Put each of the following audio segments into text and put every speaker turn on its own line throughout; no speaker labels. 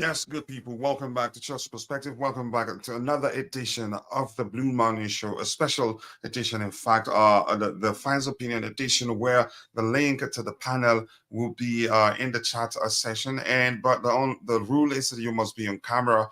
Yes, good people. Welcome back to Chelsea Perspective. Welcome back to another edition of the Blue Morning Show, a special edition, in fact, the fans' opinion edition, where the link to the panel will be in the chat session. But the rule is that you must be on camera,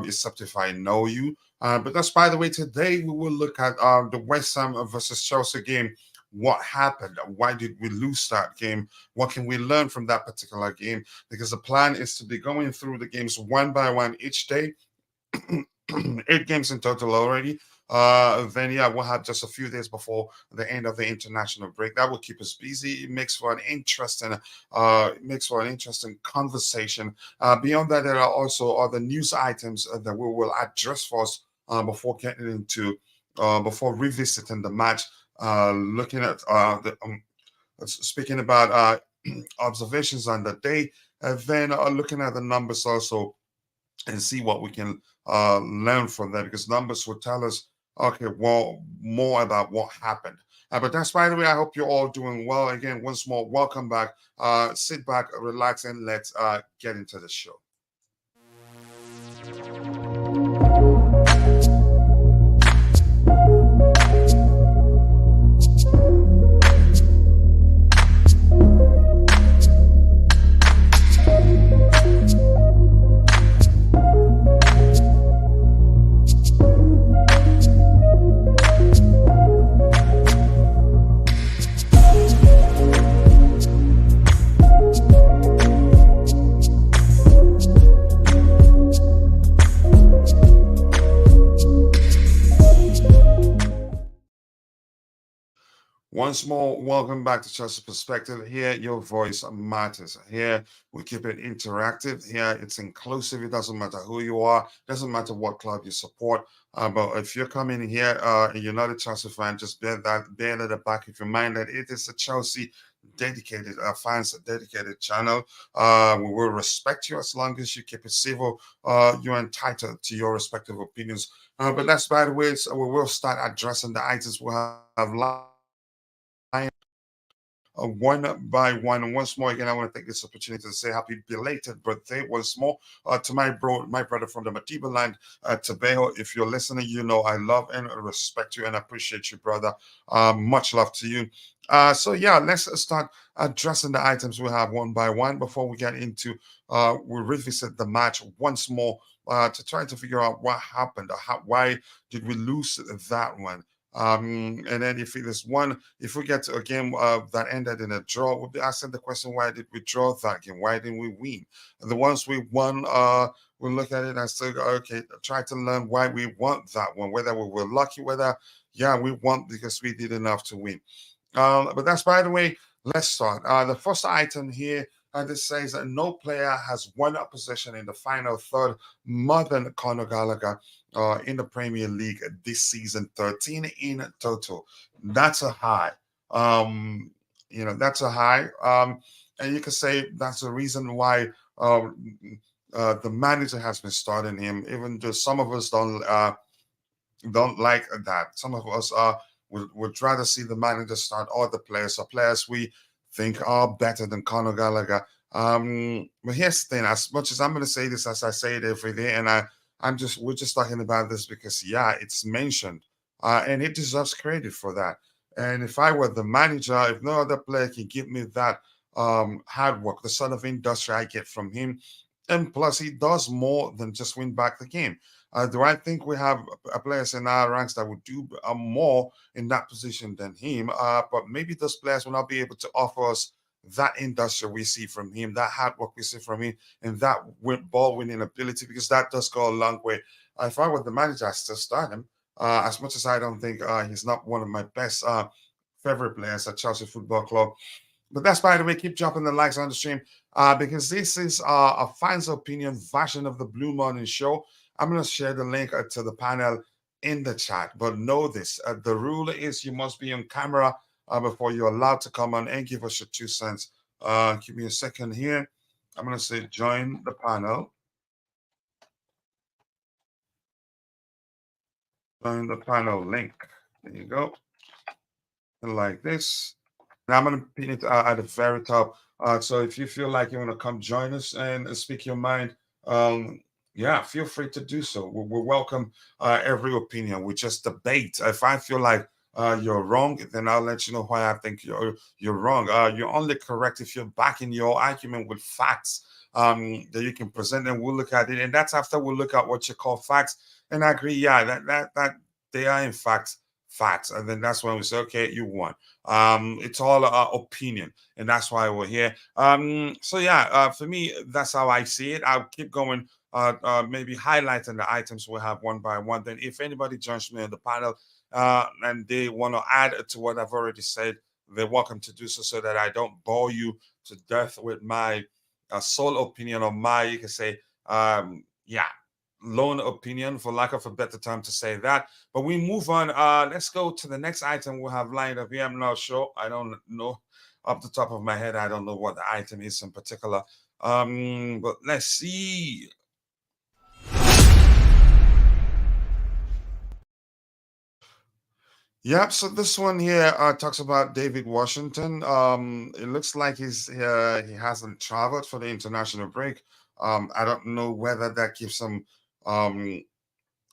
except if I know you. But that's by the way. Today we will look at the West Ham versus Chelsea game. What happened? Why did we lose that game? What can we learn from that particular game? Because the plan is to be going through the games one by one each day. 8 games in total already. Then yeah, we'll have just a few days before the end of the international break. That will keep us busy. It makes for an interesting conversation. Beyond that, there are also other news items that we will address first before getting into before revisiting the match. Looking at speaking about observations on the day, and then looking at the numbers also and see what we can learn from that, because numbers will tell us, okay, well, more about what happened. But that's by the way, I hope you're all doing well. Again, once more, welcome back. Sit back, relax, and let's get into the show. Once more, welcome back to Chelsea Perspective. Here, your voice matters. Here, we keep it interactive. Here, it's inclusive. It doesn't matter who you are. Doesn't matter what club you support. But if you're coming here and you're not a Chelsea fan, just bear at the back of your mind that it is a Chelsea dedicated fans, a dedicated channel. We will respect you as long as you keep it civil. You're entitled to your respective opinions. But that's by the way, so we will start addressing the items we have one by one. And once more, again, I want to take this opportunity to say happy belated birthday once more to my brother from the Matiba land, Tabejo. If you're listening, you know I love and respect you and appreciate you, brother. Much love to you. So yeah, let's start addressing the items we have one by one before we get into we revisit the match once more to try to figure out what happened, why did we lose that one. And then if it is one, if we get to a game that ended in a draw, we'll be asking the question, why did we draw that game? Why didn't we win? And the ones we won, we'll look at it and say, okay, try to learn why we won that one, whether we were lucky, whether, yeah, we won because we did enough to win. But that's by the way, let's start. The first item here, this says that no player has won a possession in the final third more than Conor Gallagher in the Premier League this season, 13 in total. That's a high. That's a high. And you could say that's the reason why the manager has been starting him, even though some of us don't like that. Some of us would rather see the manager start other players or players we think are better than Conor Gallagher. But here's the thing: as much as I'm going to say this, as I say it every day, and we're just talking about this because yeah, it's mentioned, and it deserves credit for that. And if I were the manager, if no other player can give me that hard work, the sort of industry I get from him, and plus he does more than just win back the game. Do I think we have players in our ranks that would do more in that position than him? But maybe those players will not be able to offer us that industry we see from him, that hard work we see from him, and that ball winning ability, because that does go a long way. If I were the manager, I still start him. As much as I don't think he's not one of my best favorite players at Chelsea Football Club. But that's by the way, keep dropping the likes on the stream because this is a fans' opinion version of the Blue Morning Show. I'm going to share the link to the panel in the chat. But know this, the rule is you must be on camera before you're allowed to come on and give us your 2 cents. Give me a second here. I'm going to say join the panel. Join the panel link. There you go. Like this. And I'm going to pin it at the very top. So if you feel like you want to come join us and speak your mind, um, yeah, feel free to do so. We welcome every opinion. We just debate. If I feel like you're wrong, then I'll let you know why I think you're wrong. You're only correct if you're backing your argument with facts that you can present, and we'll look at it. And that's after we'll look at what you call facts and I agree. Yeah, that they are in fact facts, and then that's when we say, okay, you won. It's all opinion, and that's why we're here. So yeah, for me, that's how I see it. I'll keep going. Maybe highlighting the items we have one by one. Then, if anybody joins me on the panel and they want to add to what I've already said, they're welcome to do so, so that I don't bore you to death with my sole opinion or my, you can say, yeah, lone opinion, for lack of a better term to say that. But we move on. Let's go to the next item we have lined up here. I'm not sure. I don't know off the top of my head. I don't know what the item is in particular. But let's see. Yep. So this one here talks about Deivid Washington. It looks like he hasn't traveled for the international break. I don't know whether that gives him um,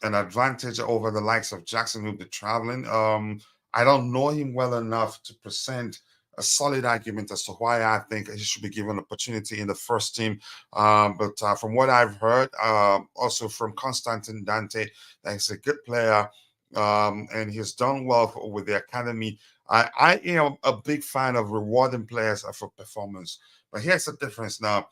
an advantage over the likes of Jackson who'll be traveling. I don't know him well enough to present a solid argument as to why I think he should be given an opportunity in the first team. But from what I've heard, also from Constantin Dante, that he's a good player and he's done well with the academy. I am a big fan of rewarding players for performance. But here's the difference now.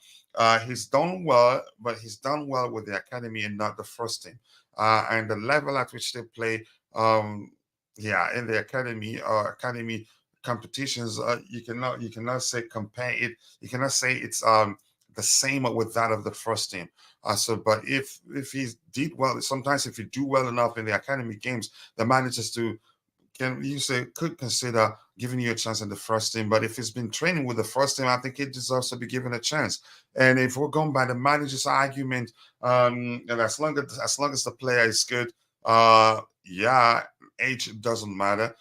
He's done well, but he's done well with the academy and not the first team and the level at which they play. Yeah, in the academy competitions, you cannot say compare it. You cannot say it's the same with that of the first team. But if he did well, sometimes if you do well enough in the academy games, the managers do can you say could consider giving you a chance in the first team. But if he's been training with the first team, I think he deserves to be given a chance. And if we're going by the manager's argument, and as long as the player is good, yeah, age doesn't matter.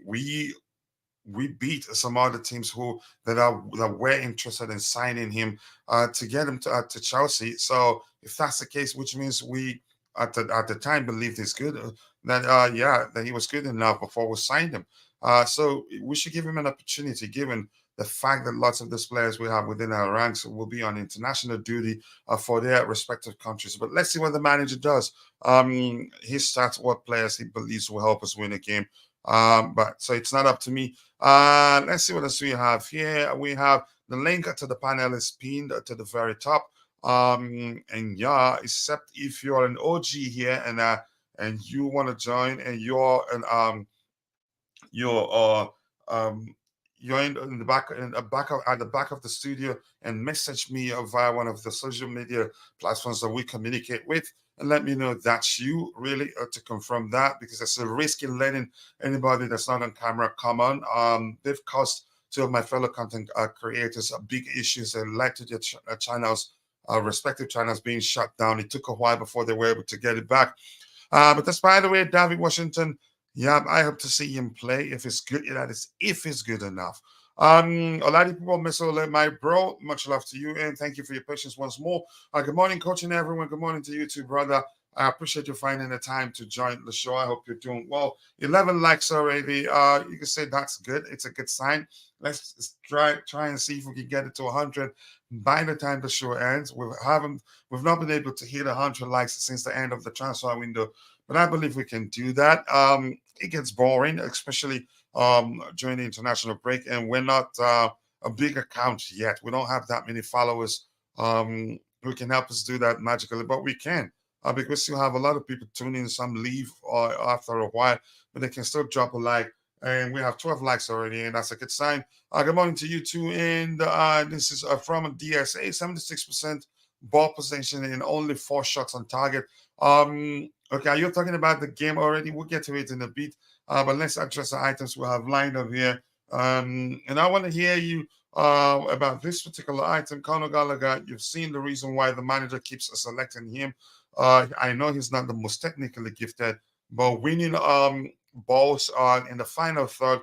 We beat some other teams that were interested in signing him to get him to Chelsea. So if that's the case, which means we at the time believed he's good, that he was good enough before we signed him. So we should give him an opportunity, given the fact that lots of these players we have within our ranks will be on international duty for their respective countries. But let's see what the manager does. He starts what players he believes will help us win a game. But so it's not up to me. Let's see what else we have here. We have the link to the panel is pinned to the very top. And yeah, except if you're an OG here and you want to join and you're um you're in the back at the back of the studio and message me via one of the social media platforms that we communicate with and let me know that's you really to confirm that because it's a risk in letting anybody that's not on camera come on. They've caused two of my fellow content creators big issues and led to their channels respective channels being shut down. It took a while before they were able to get it back. But that's by the way, David Washington. Yeah, I hope to see him play if it's good. That is, if it's good enough. Oladipo Mesole, my bro, much love to you, and thank you for your patience once more. Good morning, coach, and everyone. Good morning to you too, brother. I appreciate you finding the time to join the show. I hope you're doing well. 11 likes already. You can say that's good. It's a good sign. Let's try and see if we can get it to 100 by the time the show ends. We've not been able to hit 100 likes since the end of the transfer window, but I believe we can do that. It gets boring, especially during the international break, and we're not a big account yet. We don't have that many followers who can help us do that magically, but we can. Because we still have a lot of people tuning in, some leave after a while, but they can still drop a like. And we have 12 likes already, and that's a good sign. Good morning to you too. And this is from DSA, 76% ball possession and only 4 shots on target. Okay, you're talking about the game already. We'll get to it in a bit. But let's address the items we have lined up here. And I want to hear you about this particular item. Conor Gallagher, you've seen the reason why the manager keeps selecting him. I know he's not the most technically gifted, but winning balls in the final third,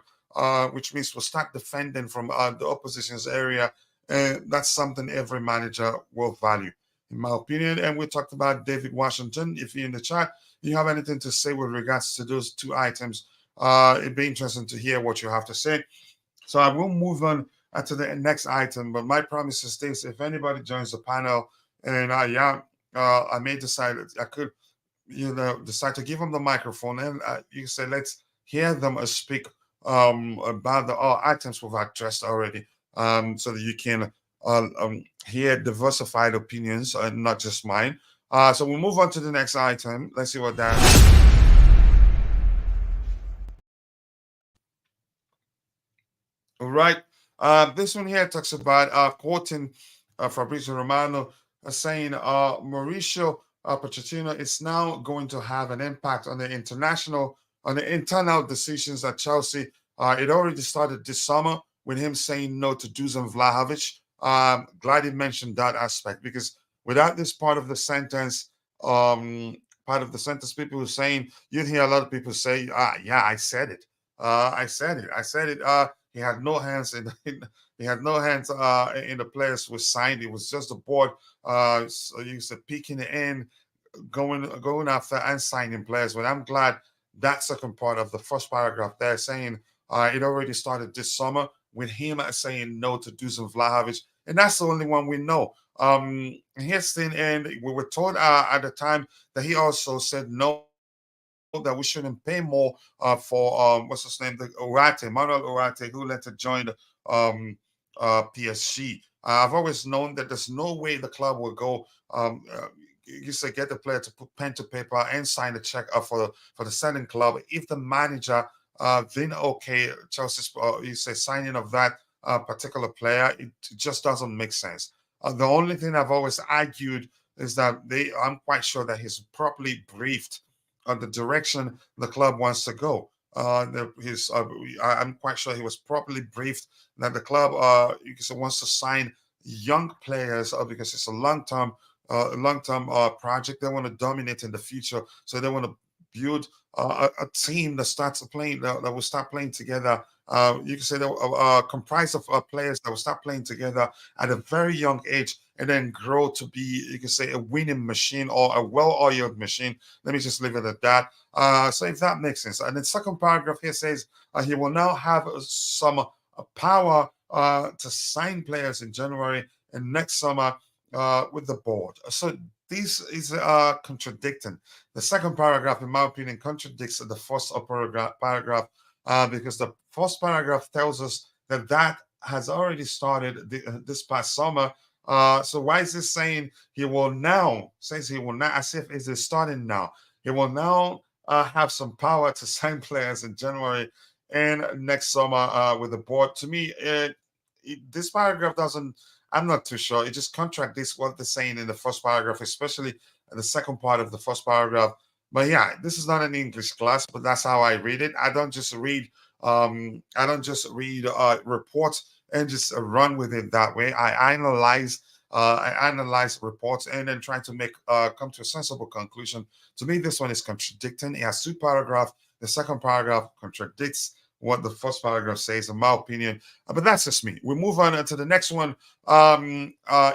which means we'll start defending from the opposition's area. And that's something every manager will value. in my opinion. And we talked about Deivid Washington. If you're in the chat, you have anything to say with regards to those two items, it'd be interesting to hear what you have to say. So I will move on to the next item, but my promise is this: if anybody joins the panel, and I may decide I could, decide to give them the microphone, and you say, let's hear them speak about the items we've addressed already, so that you can hear diversified opinions, not just mine. So we'll move on to the next item. Let's see what that. All right. This one here talks about quoting Fabrizio Romano, saying Mauricio Pochettino is now going to have an impact on on the internal decisions at Chelsea. It already started this summer with him saying no to Dusan Vlahovic. Glad he mentioned that aspect, because without this people were saying, you'd hear a lot of people say, yeah, I said it. I said it. I said it. He had no hands he had no hands in the players who signed. It was just the board. So you said peeking in, going after and signing players. But I'm glad that second part of the first paragraph there saying it already started this summer with him saying no to Dusan Vlahovic, and that's the only one we know. Here's the thing, and we were told at the time that he also said no, that we shouldn't pay more for what's his name, the Manuel Urate, who later joined PSG. I've always known that there's no way the club will go. You say get the player to put pen to paper and sign a check for the selling club if the manager then okay Chelsea's you say signing of that particular player. It just doesn't make sense. The only thing I've always argued is that I'm quite sure that he's properly briefed on the direction the club wants to go. I'm quite sure he was properly briefed that the club wants to sign young players because it's a long-term project. They want to dominate in the future, so they want to build a team that starts playing that will start playing together. You can say they're comprised of players that will start playing together at a very young age and then grow to be, you can say, a winning machine or a well-oiled machine. Let me just leave it at that. So if that makes sense. And the second paragraph here says he will now have some power to sign players in January and next summer with the board. So this is contradicting. The second paragraph, in my opinion, contradicts the first paragraph because the first paragraph tells us that has already started this past summer. So why is this saying he will now, says he will now, as if it's starting now. He will now have some power to sign players in January and next summer with the board. To me, this paragraph doesn't, I'm not too sure. It just contradicts what they're saying in the first paragraph, especially in the second part of the first paragraph. But yeah, this is not an English class, but that's how I read it. I don't just read reports and just run with it that way. I analyze reports and then try to make come to a sensible conclusion. To me, this one is contradicting. It has two paragraphs. The second paragraph contradicts what the first paragraph says, in my opinion. But that's just me. We move on to the next one.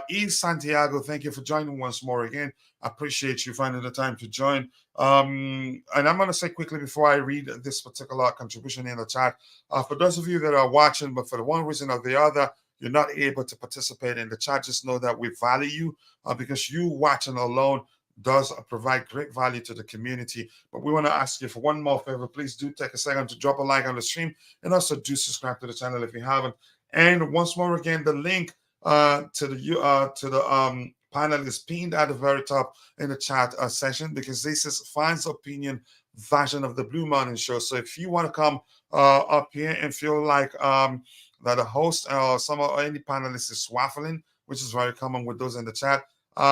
E. Santiago, thank you for joining once more again. I appreciate you finding the time to join. And I'm going to say quickly before I read this particular contribution in the chat, for those of you that are watching, but for the one reason or the other, you're not able to participate in the chat, just know that we value you because you watching alone does provide great value to the community. But we want to ask you for one more favor. Please do take a second to drop a like on the stream and also do subscribe to the channel if you haven't. And once more again, the link to the panel is pinned at the very top in the chat session because this is Fine's opinion version of the Blue Mountain Show. So if you want to come up here and feel like that a host or any panelist is waffling, which is very common with those in the chat,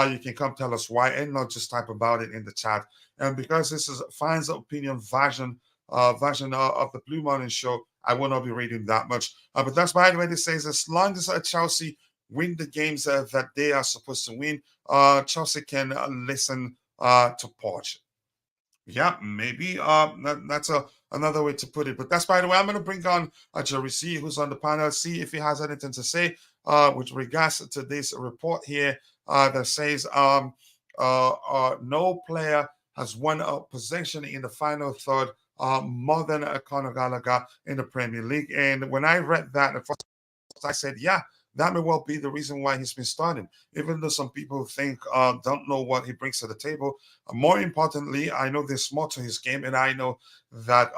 you can come tell us why and not just type about it in the chat. And because this is Fine's opinion version of the Blue Mountain Show, I will not be reading that much. But that's by the way, this says as long as Chelsea win the games that they are supposed to win, Chelsea can listen to Poch. Yeah, maybe that's another way to put it. But that's by the way, I'm going to bring on Jerry C, who's on the panel, see if he has anything to say with regards to this report here that says no player has won a possession in the final third more than Conor Gallagher in the Premier League. And when I read that, at first I said, yeah, that may well be the reason why he's been starting, even though some people think don't know what he brings to the table. More importantly, I know there's more to his game, and I know that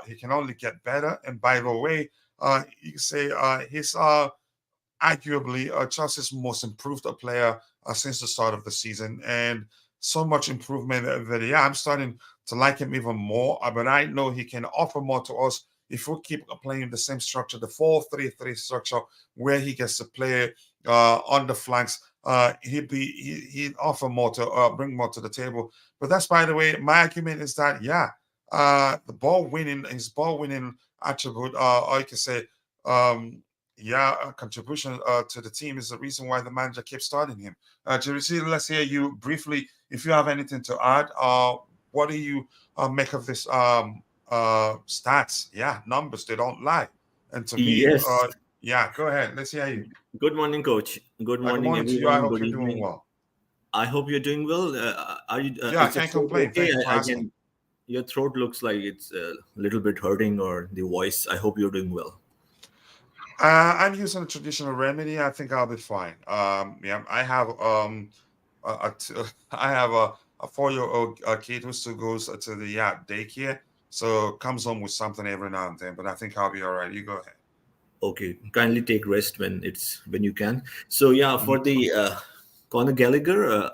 he can only get better. And by the way, you can say he's arguably Chelsea's most improved player since the start of the season, and so much improvement that yeah, I'm starting to like him even more. But I know he can offer more to us if we keep playing the same structure, the 4-3-3 structure, where he gets to play on the flanks. He'd offer more to bring more to the table. But that's, by the way, my argument is that yeah, his ball winning attribute, or you can say um, yeah, contribution to the team is the reason why the manager keeps starting him. Jerry, let's hear you briefly. If you have anything to add, what do you make of this stats? Yeah, numbers, they don't lie. And to me,
Yes.
yeah, go ahead. Let's hear you.
Good morning, coach. Good
Good
morning,
morning to you. I
everyone.
hope
Good
you're doing
evening.
well.
I hope you're doing well. Are you?
Yeah, I
Is the
can't
throat
complain.
okay?
Thank you for
I
asking.
can. Your throat looks like it's a little bit hurting, or the voice. I hope you're doing well.
I'm using a traditional remedy. I think I'll be fine. Yeah, I have I have a 4-year-old kid who still goes to the daycare, so comes home with something every now and then. But I think I'll be all right. You go ahead.
Okay, kindly take rest when you can. So yeah, for
Mhm,
the Conor Gallagher,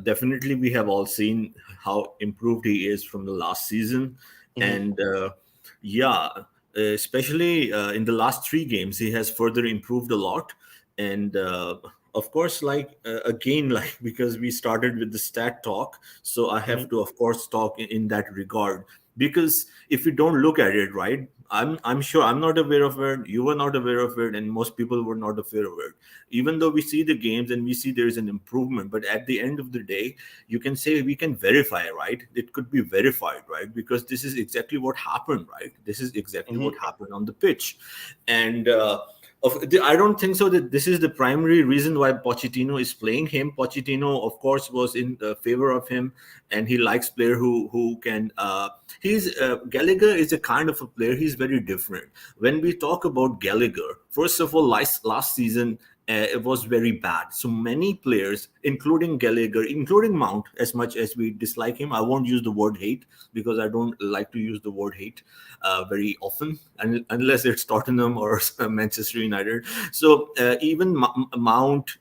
definitely we have all seen how improved he is from the last season,
mhm,
and yeah, especially in the last three games, he has further improved a lot. And of course, like again, like because we started with the stat talk, so I have
mhm,
to, of course, talk in that regard. Because if you don't look at it, right, I'm sure I'm not aware of it. You were not aware of it, and most people were not aware of it. Even though we see the games and we see there is an improvement, but at the end of the day, you can say we can verify, right? It could be verified, right? Because this is exactly what happened, right? This is exactly
mhm,
what happened on the pitch, and. I don't think so that this is the primary reason why Pochettino is playing him. Pochettino, of course, was in favor of him, and he likes player who can. He's Gallagher is a kind of a player. He's very different. When we talk about Gallagher, first of all, last season it was very bad. So many players, including Gallagher, including Mount, as much as we dislike him, I won't use the word hate because I don't like to use the word hate very often, unless it's Tottenham or Manchester United. So even Mount,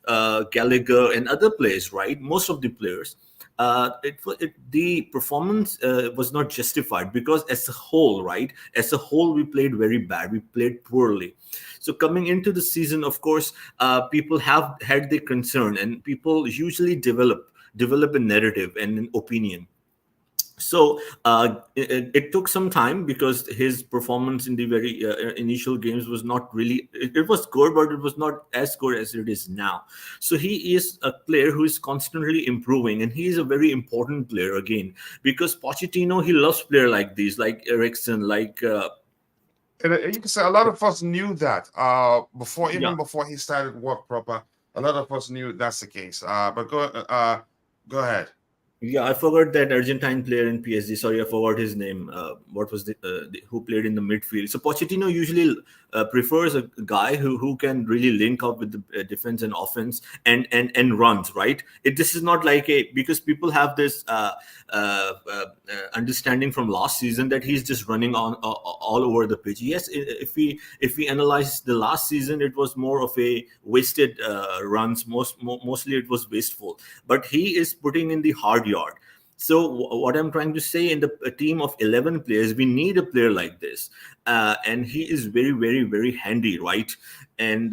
Gallagher, and other players, right? Most of the players, the performance was not justified because as a whole, right? As a whole, we played very bad. We played poorly. So coming into the season, of course, people have had the concern, and people usually develop a narrative and an opinion. So it took some time because his performance in the very initial games was not really, it was good, but it was not as good as it is now. So he is a player who is constantly improving, and he is a very important player again, because Pochettino, he loves player like these, like Ericsson, like
And you can say a lot of us knew that before,
yeah.
even before he started work proper. A lot of us knew that's the case. But go ahead.
Yeah, I forgot that Argentine player in PSG. Sorry, I forgot his name. What was who played in the midfield? So Pochettino usually prefers a guy who can really link up with the defense and offense and runs, right. This is not like a, because people have this understanding from last season that he's just running on all over the pitch. Yes, if we analyze the last season, it was more of a wasted runs. Mostly it was wasteful, but he is putting in the hard yard. So what I'm trying to say, in the a team of 11 players, we need a player like this, and he is very, very, very handy, right? And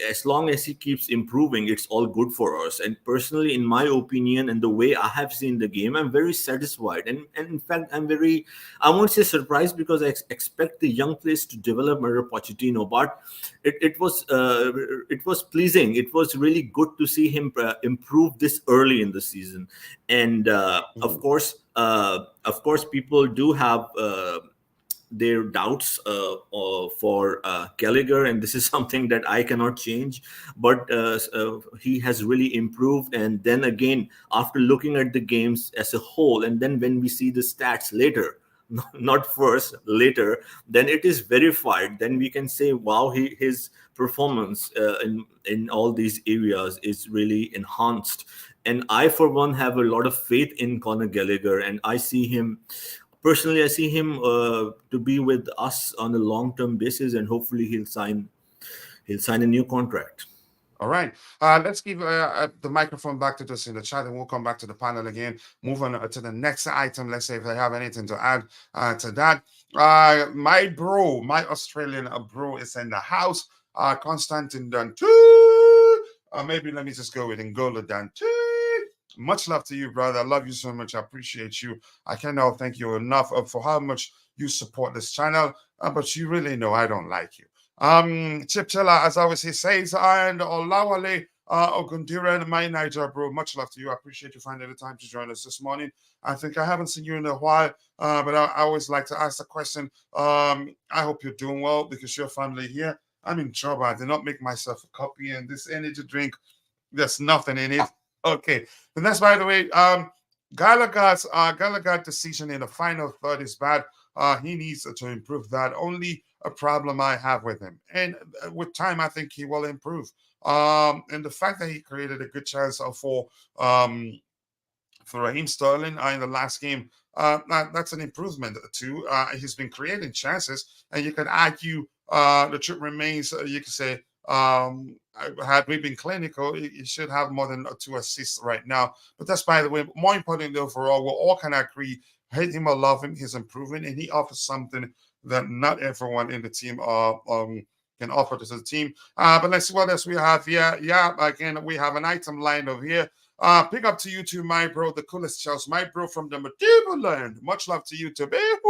as long as he keeps improving, it's all good for us. And personally, in my opinion, and the way I have seen the game, I'm very satisfied. And in fact, I'm very, I won't say surprised, because I expect the young players to develop under Pochettino. But it was pleasing. It was really good to see him improve this early in the season. And
Mhm,
of course, people do have their doubts for Gallagher, and this is something that I cannot change. But he has really improved. And then again, after looking at the games as a whole, and then when we see the stats later, not first, later, then it is verified. Then we can say, wow, his performance in all these areas is really enhanced. And I, for one, have a lot of faith in Conor Gallagher, and I see him personally. I see him to be with us on a long-term basis, and hopefully he'll sign a new contract.
All right. Let's give the microphone back to us in the chat, and we'll come back to the panel again. Move on to the next item. Let's see if they have anything to add to that. My bro, my Australian bro, is in the house. Constantin Dantu. Maybe let me just go with Ngola Dantu. Much love to you, brother. I love you so much. I appreciate you. I cannot thank you enough for how much you support this channel. But you really know I don't like you. Chip Chilla, as always, he says, and Olawale Ogundira and my Niger, bro. Much love to you. I appreciate you finding the time to join us this morning. I think I haven't seen you in a while, but I always like to ask the question. I hope you're doing well because your family here. I'm in trouble. I did not make myself a copy, and this energy drink, there's nothing in it. Okay. And that's, by the way, Gallagher's decision in the final third is bad. He needs to improve that. Only a problem I have with him. And with time, I think he will improve. And the fact that he created a good chance for Raheem Sterling in the last game, that's an improvement too. He's been creating chances, and you can argue the truth remains. You can say, had we been clinical, he should have more than 2 assists right now. But that's, by the way, more importantly overall, we're all kind of agree, hate him or love him, he's improving, and he offers something that not everyone in the team can offer to the team. But let's see what else we have here. Yeah, again, we have an item lined up here. Pick up to you too, my bro, the coolest Charles, my bro from the Medieval land. Much love to you too. Hit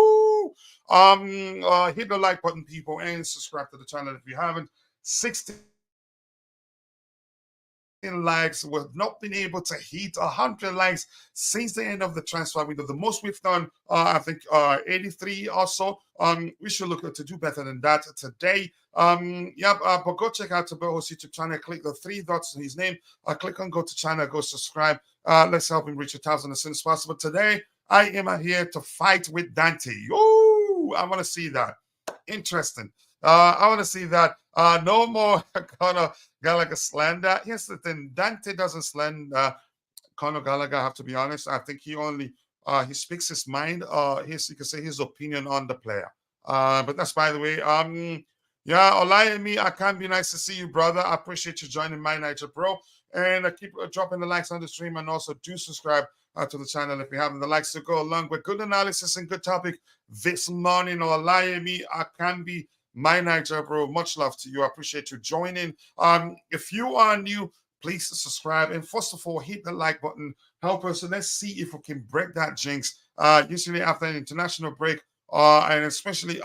the like button, people, and subscribe to the channel if you haven't. 16 likes. We've not been able to hit 100 likes since the end of the transfer window. The most we've done, I think, 83 or so. We should look to do better than that today. But go check out Taboho's YouTube channel. Click the 3 dots in his name. Click on go to channel. Go subscribe. Let's help him reach 1,000 as soon as possible. Today, I am here to fight with Dante. Oh, I want to see that. Interesting. I want to see that. No more Conor Gallagher slander. Here's the thing: Dante doesn't slander Conor Gallagher. I have to be honest. I think he only he speaks his mind. You can say his opinion on the player. But that's, by the way. Yeah, Olayemi, I can't be nice to see you, brother. I appreciate you joining my Niger, bro. And keep dropping the likes on the stream, and also do subscribe to the channel if you haven't. The likes to go along with good analysis and good topic this morning. Olayemi, I can be my Niger, bro. Much love to you. I appreciate you joining. If you are new, please subscribe. And first of all, hit the like button. Help us. And let's see if we can break that jinx. Usually after an international break, and especially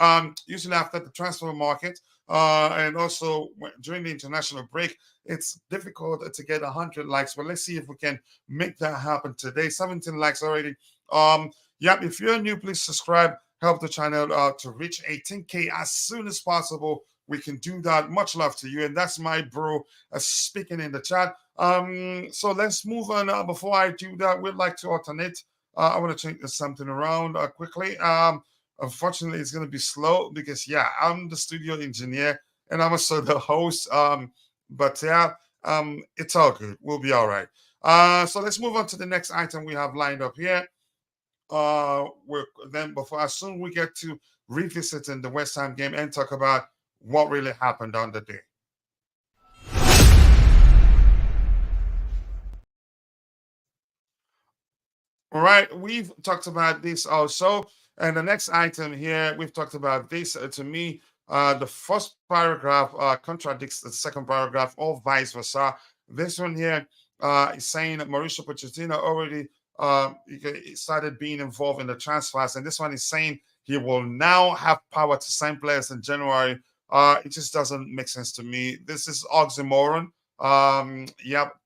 usually after the transfer market, and also during the international break, it's difficult to get 100 likes. But let's see if we can make that happen today. 17 likes already. If you're new, please subscribe. Help the channel to reach 18K as soon as possible. We can do that. Much love to you. And that's my bro speaking in the chat. So let's move on. Before I do that, we'd like to alternate. I want to change something around quickly. Unfortunately, it's going to be slow because, I'm the studio engineer and I'm also the host. It's all good. We'll be all right. So let's move on to the next item we have lined up here. As soon we get to revisiting the West Ham game and talk about what really happened on the day. All right, we've talked about this also. And the next item here, we've talked about this. To me, the first paragraph contradicts the second paragraph, or vice versa. This one here is saying that Mauricio Pochettino already he started being involved in the transfers. And this one is saying he will now have power to sign players in January. It just doesn't make sense to me. This is oxymoron.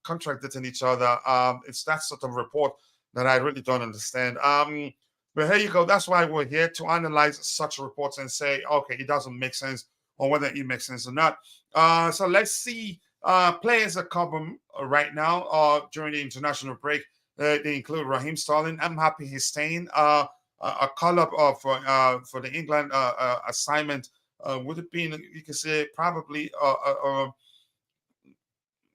Contradicting each other. It's that sort of report that I really don't understand. But here you go. That's why we're here to analyze such reports and say, okay, it doesn't make sense, or whether it makes sense or not. So let's see. Players that come right now during the international break. They include Raheem Sterling. I'm happy he's staying. A call-up for the England assignment would have been, you could say, probably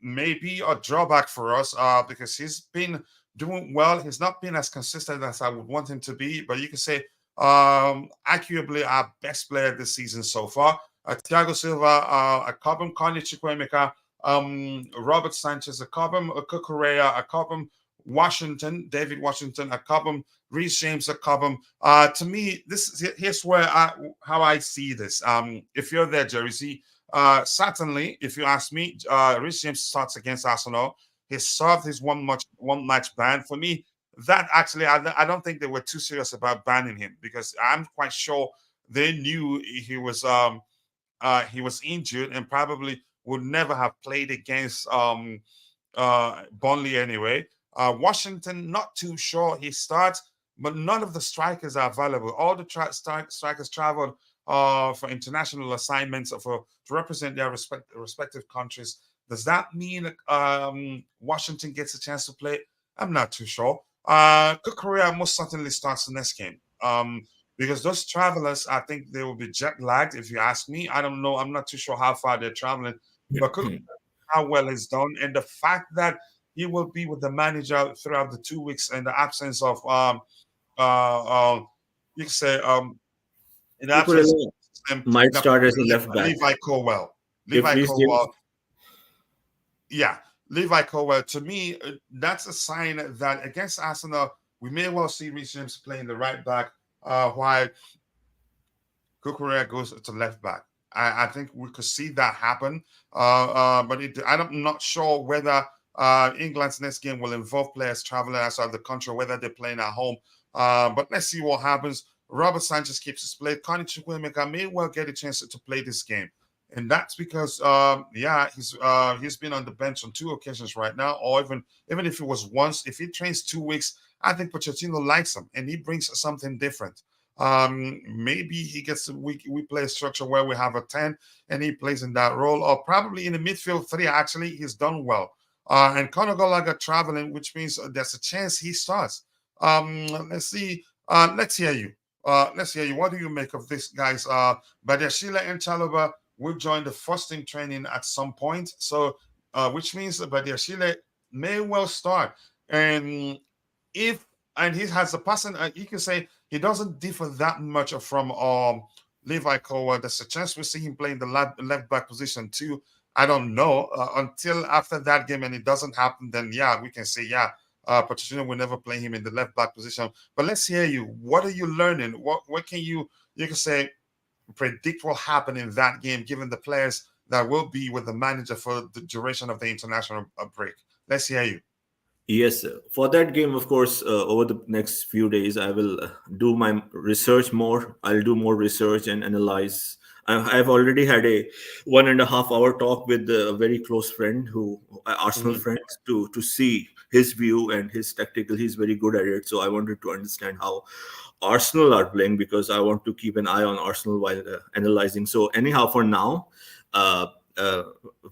maybe a drawback for us because he's been doing well. He's not been as consistent as I would want him to be, but you can say arguably our best player this season so far. Thiago Silva, a carbon, Connie Chukwemeka, Robert Sanchez, a carbon, Kukurea, a carbon, Washington, Deivid Washington, a carbon, Reece James, a carbon. To me, here's where how I see this. If you're there, Jerry, see, certainly, if you ask me, Reece James starts against Arsenal. He served his one match ban. For me, that actually, I don't think they were too serious about banning him because I'm quite sure they knew he was injured and probably would never have played against Burnley anyway. Washington, not too sure he starts, but none of the strikers are available. All the strikers traveled for international assignments or to represent their respective countries. Does that mean Washington gets a chance to play? I'm not too sure. Korea most certainly starts the next game. Because those travelers, I think they will be jet lagged. If you ask me, I don't know. I'm not too sure how far they're traveling, but how well he's done, and the fact that he will be with the manager throughout the 2 weeks in the absence of you can say in the absence
Cucurella
of
might start as a left back
Levi Colwell.
if
Levi
Reece James.
Colwell, yeah, Levi Colwell. To me, that's a sign that against Arsenal, we may well see Reece James playing the right back, while Kukurea goes to left back. I think we could see that happen, but I'm not sure whether England's next game will involve players traveling outside the country, whether they're playing at home. But let's see what happens. Robert Sanchez keeps his play. Connie Chukwemeka may well get a chance to play this game, and that's because he's been on the bench on 2 occasions right now, or even if it was once. If he trains 2 weeks, I think Pochettino likes him, and he brings something different. Maybe he gets we play a structure where we have a 10 and he plays in that role, or probably in the midfield three. Actually, he's done well. And Conor Gallagher traveling, which means there's a chance he starts. Let's see. Let's hear you. Let's hear you. What do you make of this, guys? Badiashile and Chalobah will join the first team training at some point. So, which means that Badiashile may well start. And he has a person, you can say he doesn't differ that much from Levi Colwell. There's a chance we see him play in the left back position too. I don't know until after that game, and it doesn't happen. Then we can say Pochettino will never play him in the left back position. But let's hear you. What are you learning? What can you can say predict will happen in that game, given the players that will be with the manager for the duration of the international break? Let's hear you.
Yes, sir. For that game, of course, over the next few days, I will do my research more. I'll do more research and analyze. I've already had a 1.5 hour talk with a very close friend, Arsenal friend, to see his view and his tactical. He's very good at it. So I wanted to understand how Arsenal are playing, because I want to keep an eye on Arsenal while analyzing. So anyhow, for now,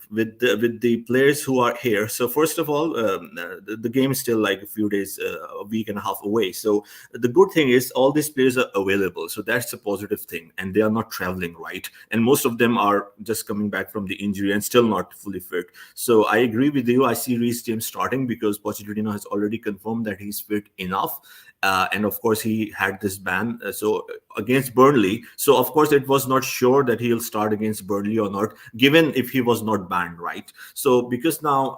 with the players who are here. So first of all, the game is still like a few days, a week and a half away. So the good thing is all these players are available. So that's a positive thing, and they are not traveling, right? And most of them are just coming back from the injury and still not fully fit. So I agree with you. I see Reece James starting because Pochettino has already confirmed that he's fit enough. And of course, he had this ban so against Burnley. So of course, it was not sure that he'll start against Burnley or not, given if he was not banned, right? So because now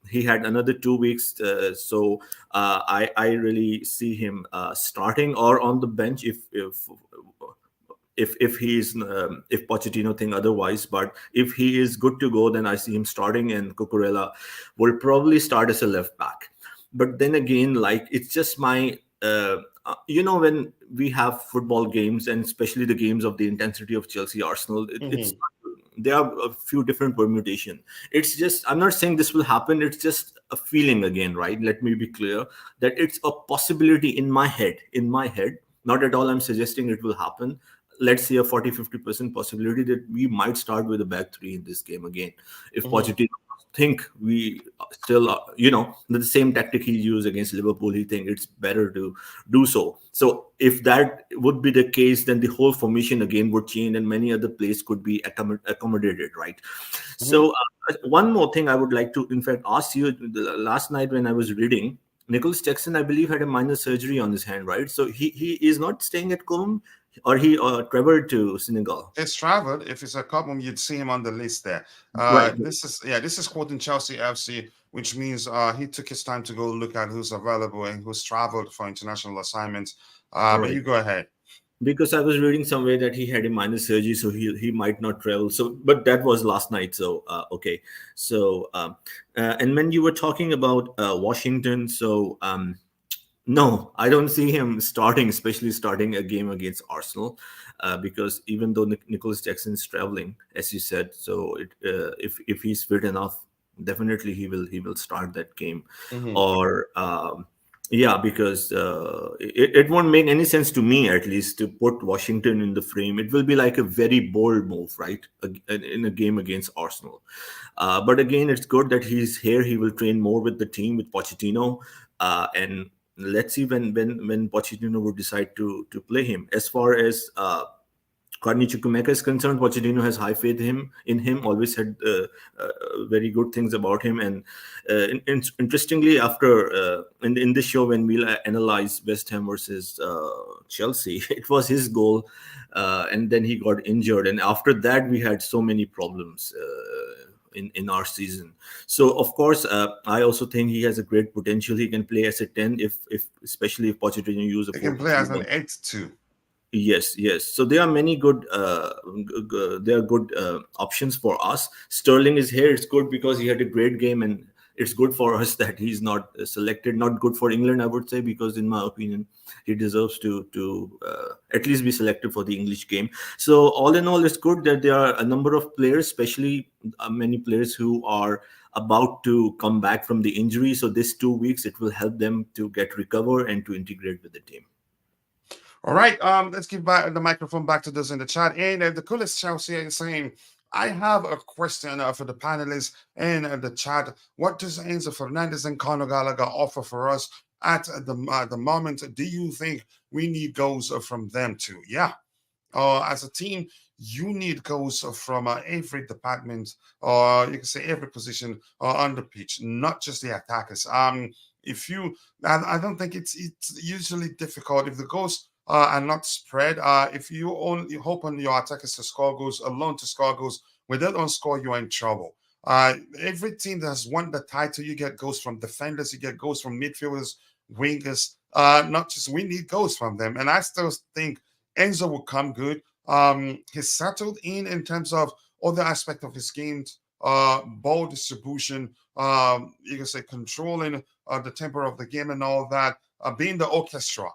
he had another 2 weeks, so I really see him starting or on the bench if he's if Pochettino think otherwise. But if he is good to go, then I see him starting, and Cucurella will probably start as a left back. But then again, like, it's just my when we have football games, and especially the games of the intensity of Chelsea Arsenal, there are a few different permutation. It's just, I'm not saying this will happen, it's just a feeling again, right? Let me be clear that it's a possibility in my head Not at all I'm suggesting it will happen. Let's say a 40-50% possibility that we might start with a back three in this game again. If
Mhm.
Pochettino think we still, the same tactic he used against Liverpool, he think it's better to do so. So if that would be the case, then the whole formation again would change and many other plays could be accommodated, right?
Mhm.
So one more thing I would like to, in fact, ask you. Last night when I was reading, Nicholas Jackson, I believe, had a minor surgery on his hand, right? So he is not staying at home, or he traveled to Senegal.
It's traveled. If it's a couple, you'd see him on the list there.
Right.
This is quoting Chelsea FC, which means he took his time to go look at who's available and who's traveled for international assignments.
All
But
right.
you go ahead.
Because I was reading somewhere that he had a minor surgery, so he might not travel. So, but that was last night. So, okay. So, and when you were talking about Washington, so no, I don't see him starting, especially starting a game against Arsenal, because even though Nicholas Jackson is traveling, as you said, so if he's fit enough, definitely he will start that game,
Mhm.
or yeah, because it won't make any sense to me at least to put Washington in the frame. It will be like a very bold move, right, in a game against Arsenal. But again, it's good that he's here. He will train more with the team with Pochettino, and let's see when Pochettino would decide to play him. As far as Carney Chukwuemeka is concerned, Pochettino has high faith in him. Always had very good things about him. And interestingly, after in this show when we'll analyze West Ham versus Chelsea, it was his goal, and then he got injured. And after that, we had so many problems. In our season, so of course, I also think he has a great potential. He can play as a 10 if especially if Pochettino use a
He
four
can
two
play
three
as an
one.
8-2.
Yes, yes. So there are many good, there are good options for us. Sterling is here. It's good because he had a great game, and it's good for us that he's not selected. Not good for England, I would say, because in my opinion, he deserves to at least be selected for the English game. So all in all, it's good that there are a number of players, especially many players who are about to come back from the injury. So this 2 weeks, it will help them to get recover and to integrate with the team.
All right, let's give back the microphone back to those in the chat. And the coolest Chelsea is saying, I have a question for the panelists in the chat. What does Enzo Fernandez and Conor Gallagher offer for us at the moment? Do you think we need goals from them too? Yeah, as a team, you need goals from every department, or you can say every position on the pitch, not just the attackers. If you, I don't think it's usually difficult if the goals are not spread. If you only hope on your attackers to score goals, alone to score goals, when they don't score, you're in trouble. Every team that has won the title, you get goals from defenders, you get goals from midfielders, wingers. Not just we need goals from them, and I still think Enzo will come good. He's settled in terms of other aspect of his game, ball distribution, you can say controlling the tempo of the game and all that, being the orchestra.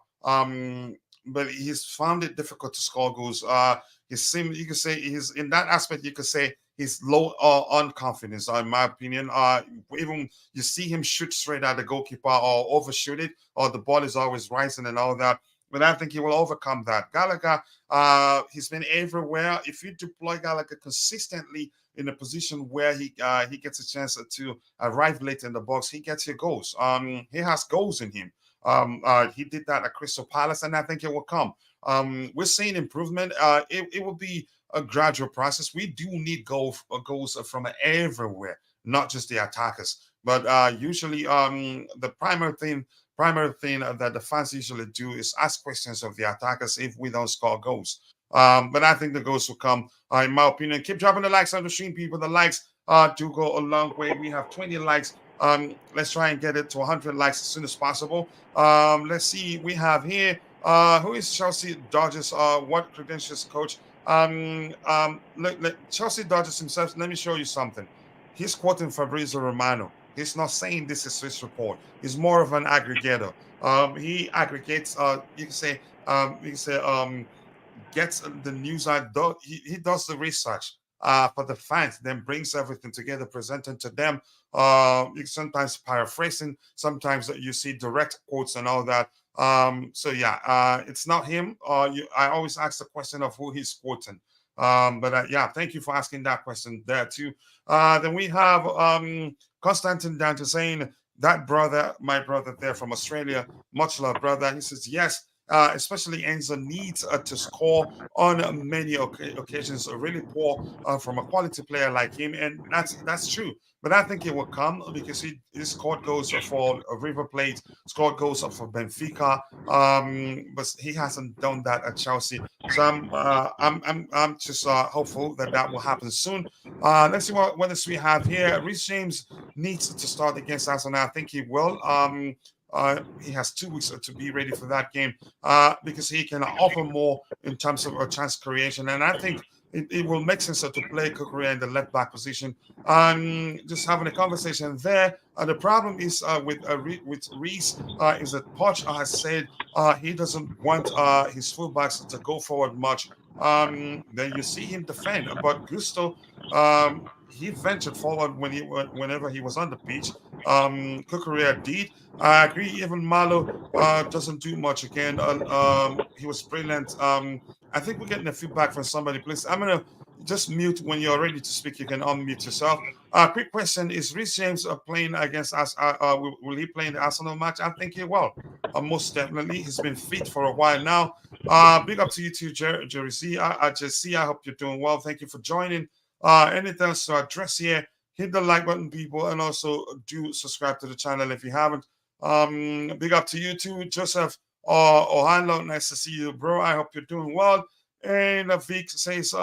But he's found it difficult to score goals. He seems, you could say, he's in that aspect. You could say he's low on confidence, in my opinion. Even you see him shoot straight at the goalkeeper or overshoot it, or the ball is always rising and all that. But I think he will overcome that. Gallagher, he's been everywhere. If you deploy Gallagher consistently in a position where he gets a chance to arrive late in the box, he gets your goals. He has goals in him. He did that at Crystal Palace, and I think it will come. We're seeing improvement. It will be a gradual process. We do need goals from everywhere, not just the attackers. But usually, the primary thing that the fans usually do is ask questions of the attackers if we don't score goals. But I think the goals will come, in my opinion. Keep dropping the likes on the stream, people. The likes do go a long way. We have 20 likes. Let's try and get it to 100 likes as soon as possible. Let's see. We have here. Who is Chelsea Dodgers? What credentials, coach? Chelsea Dodgers himself. Let me show you something. He's quoting Fabrizio Romano. He's not saying this is his report. He's more of an aggregator. He aggregates. Gets the news out. He does the research for the fans, then brings everything together, presenting to them. Sometimes paraphrasing, sometimes you see direct quotes and all that. So yeah, it's not him. I always ask the question of who he's quoting. But yeah, thank you for asking that question there too. Then we have Constantine Dante saying that brother, my brother there from Australia, much love, brother. He says yes. Especially Enzo needs to score on many occasions. Really poor from a quality player like him, and that's true. But I think it will come because he scored goals for River Plate, scored goals for Benfica, but he hasn't done that at Chelsea. So I'm just hopeful that that will happen soon. Let's see what else we have here. Reece James needs to start against Arsenal. I think he will. He has 2 weeks to be ready for that game because he can offer more in terms of a chance creation, and I think it will make sense to play Kukurea in the left back position. Just having a conversation there. The problem is with Reese is that Poch has said he doesn't want his fullbacks to go forward much. Then you see him defend, but Gusto he ventured forward whenever he was on the pitch. Kukurea did. I agree. Even Malo doesn't do much again. He was brilliant. I think we're getting a feedback from somebody. Please, I'm gonna just mute when you're ready to speak. You can unmute yourself. Quick question: is Reece James playing against us? Will he play in the Arsenal match? I think he will. Most definitely. He's been fit for a while now. Big up to you too, Jerry C. Jesse, I hope you're doing well. Thank you for joining. Anything else to address here? Hit the like button, people, and also do subscribe to the channel if you haven't. Big up to you too, Joseph. Ohio, nice to see you, bro. I hope you're doing well. And Vic says,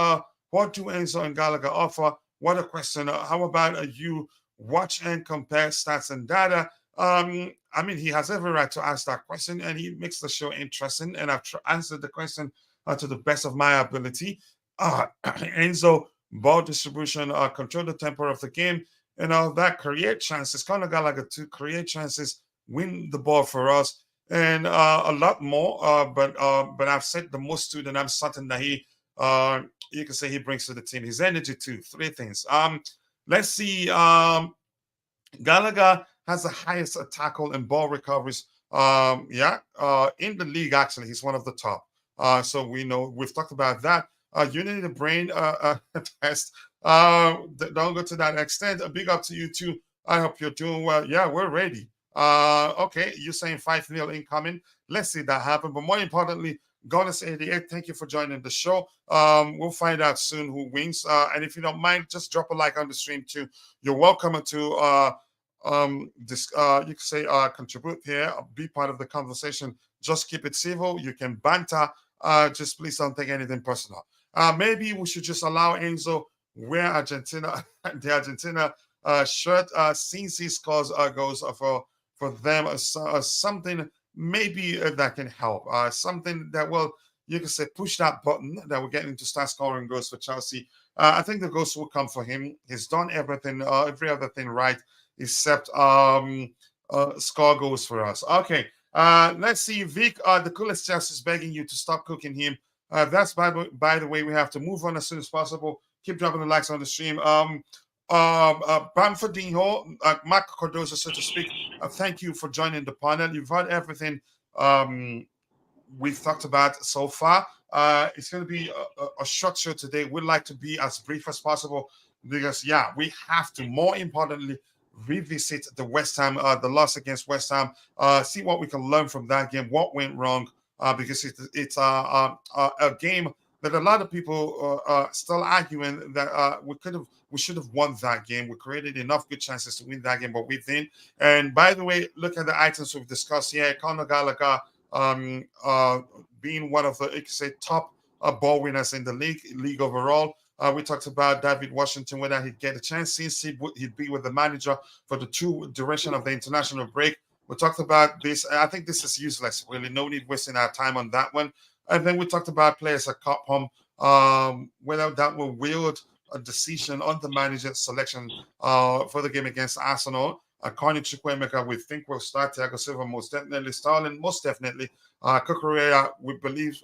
what do Enzo and Gallagher offer? What a question. How about you watch and compare stats and data? I mean, he has every right to ask that question, and he makes the show interesting. And I've answered the question to the best of my ability. Enzo, ball distribution, control the tempo of the game, and all that. Create chances. Conor Gallagher to create chances, win the ball for us, and a lot more. But I've said the most to, and I'm certain that you can say he brings to the team his energy too. Three things. Let's see. Gallagher has the highest tackle and ball recoveries. In the league, actually, he's one of the top. So we know we've talked about that. You need a brain test. Don't go to that extent. A big up to you too. I hope you're doing well. Yeah, we're ready. Okay, you're saying 5-0 incoming. Let's see that happen. But more importantly, Goddess 88, thank you for joining the show. We'll find out soon who wins. And if you don't mind, just drop a like on the stream too. You're welcome to this you can say contribute here, be part of the conversation. Just keep it civil. You can banter. Just please don't take anything personal. Maybe we should just allow Enzo wear Argentina the Argentina shirt since he scores goals for them. Something maybe that can help. Something that will, you can say, push that button that we're getting to start scoring goals for Chelsea. I think the goals will come for him. He's done everything, every other thing right except score goals for us. Okay. Let's see. Vic, the coolest chest is begging you to stop cooking him. That's by the way, we have to move on as soon as possible. Keep dropping the likes on the stream. Bamfordinho, Mark Cordoza, so to speak. Thank you for joining the panel. You've heard everything we've talked about so far. It's going to be a short show today. We'd like to be as brief as possible because, yeah, we have to, more importantly, revisit the West Ham, the loss against West Ham, see what we can learn from that game, what went wrong, because it's a game that a lot of people are still arguing that we should have won that game. We created enough good chances to win that game, but we didn't. And by the way, look at the items we've discussed here. Conor Gallagher being one of the, you can say, top ball winners in the league overall. We talked about Deivid Washington, whether he'd get a chance since he'd be with the manager for the duration of the international break. We talked about this. I think this is useless, really. No need wasting our time on that one. And then we talked about players like Copham, whether that will wield a decision on the manager's selection for the game against Arsenal. According to Chukwemeka, we think we'll start Thiago Silva most definitely. Starling most definitely. Kukurea, we believe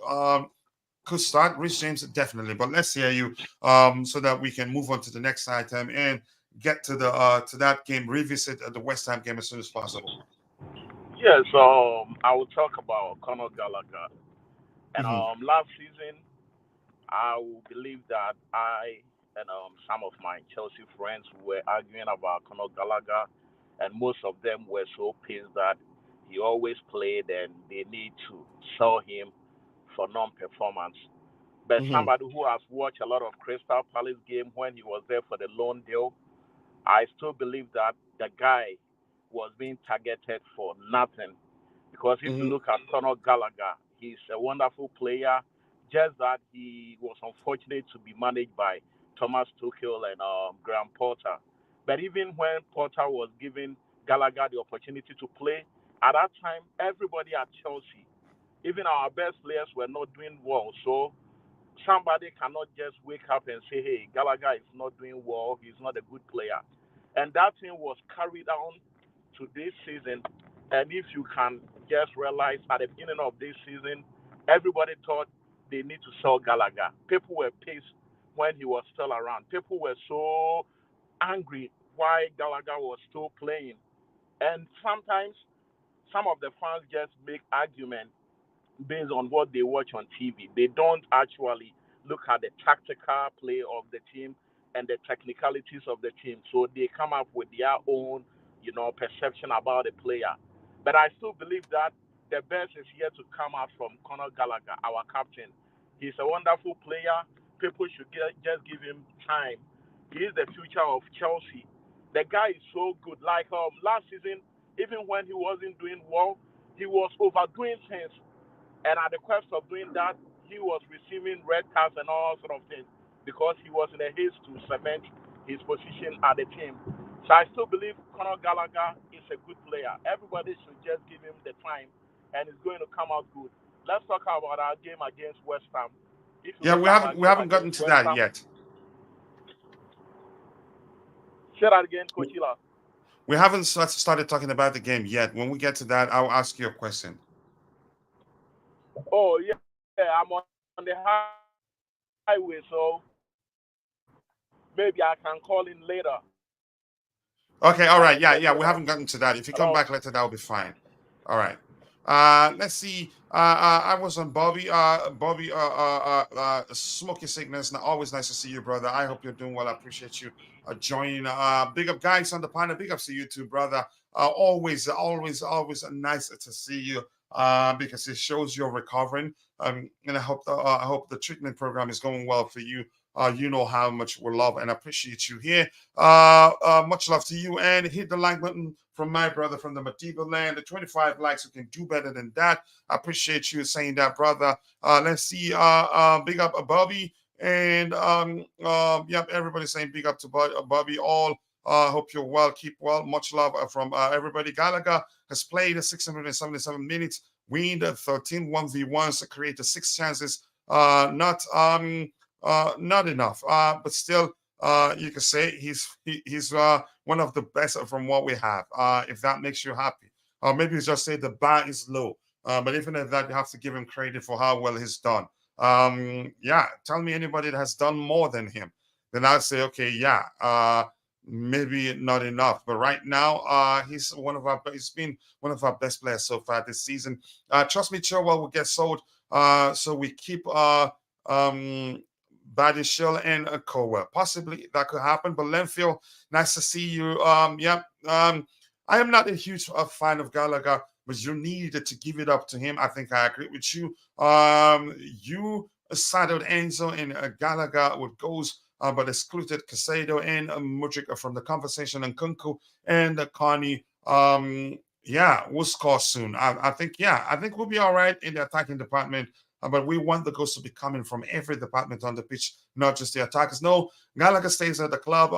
could start. Reece James definitely. But let's hear you so that we can move on to the next item and get to the to that game, revisit the West Ham game as soon as possible.
Yes, I will talk about Conor Gallagher. And
Hmm.
last season, I will believe that I and some of my Chelsea friends were arguing about Conor Gallagher, and most of them were so pissed that he always played and they need to sell him for non-performance. But
Hmm.
somebody who has watched a lot of Crystal Palace game when he was there for the loan deal, I still believe that the guy was being targeted for nothing. Because if you
Hmm.
look at Conor Gallagher, he's a wonderful player. Just that he was unfortunate to be managed by Thomas Tuchel and Graham Potter. But even when Potter was giving Gallagher the opportunity to play, at that time, everybody at Chelsea, even our best players, were not doing well. So somebody cannot just wake up and say, hey, Gallagher is not doing well, he's not a good player. And that thing was carried on to this season. And if you can just realize at the beginning of this season, everybody thought they need to sell Gallagher. People were pissed when he was still around. People were so angry why Gallagher was still playing. And sometimes some of the fans just make arguments based on what they watch on TV. They don't actually look at the tactical play of the team and the technicalities of the team. So they come up with their own, perception about the player. But I still believe that the best is yet to come out from Conor Gallagher, our captain. He's a wonderful player. People should just give him time. He is the future of Chelsea. The guy is so good. Like last season, even when he wasn't doing well, he was overdoing things, and at the quest of doing that, he was receiving red cards and all sort of things because he was in a haste to cement his position at the team. So I still believe Conor Gallagher is a good player. Everybody should just give him the time, and it's going to come out good. Let's talk about our game against West Ham. If you
Yeah,
look
we
at our
haven't we
game
haven't gotten
against
to
West
that
Ham,
yet.
say that again, Coachila.
We haven't started talking about the game yet. When we get to that, I'll ask you a question.
Oh yeah, I'm on the highway, so maybe I can call in later.
Okay, all
Let
right.
me
Yeah,
know.
yeah, we haven't gotten to that. If you come
Hello.
back later, that'll be fine. All right. Let's see. I was on Bobby. Bobby. Smoky sickness. Now, always nice to see you, brother. I hope you're doing well. I appreciate you joining. Big up, guys on the panel. Big ups to you too, brother. Always nice to see you. Because it shows you're recovering. And I hope the treatment program is going well for you. You know how much we love and appreciate you here. Much love to you, and hit the like button from my brother from the Medieval land. The 25 likes, you can do better than that. I appreciate you saying that, brother. Let's see. Big up Bobby, and yep, everybody saying big up to Bobby. All. Hope you're well. Keep well. Much love from everybody. Gallagher has played 677 minutes, win 13 1v1s, created six chances. Not enough. But still, you can say he's one of the best from what we have. If that makes you happy, or maybe you just say the bar is low. But even at that, you have to give him credit for how well he's done. Yeah, tell me anybody that has done more than him. Then I'll say, okay, yeah, maybe not enough. But right now, he's been one of our best players so far this season. Trust me, Chilwell will get sold. So we keep um Badishil and Kowa. Possibly that could happen. But Lenfield, nice to see you. Yeah. I am not a huge fan of Gallagher, but you needed to give it up to him. I think I agree with you. You saddled Enzo and Gallagher with goals, but excluded Casado and Mudrik from the conversation, and Kunku and Carney. Yeah, we'll score soon. I think we'll be all right in the attacking department. But we want the goals to be coming from every department on the pitch, not just the attackers. No, Gallagher stays at the club.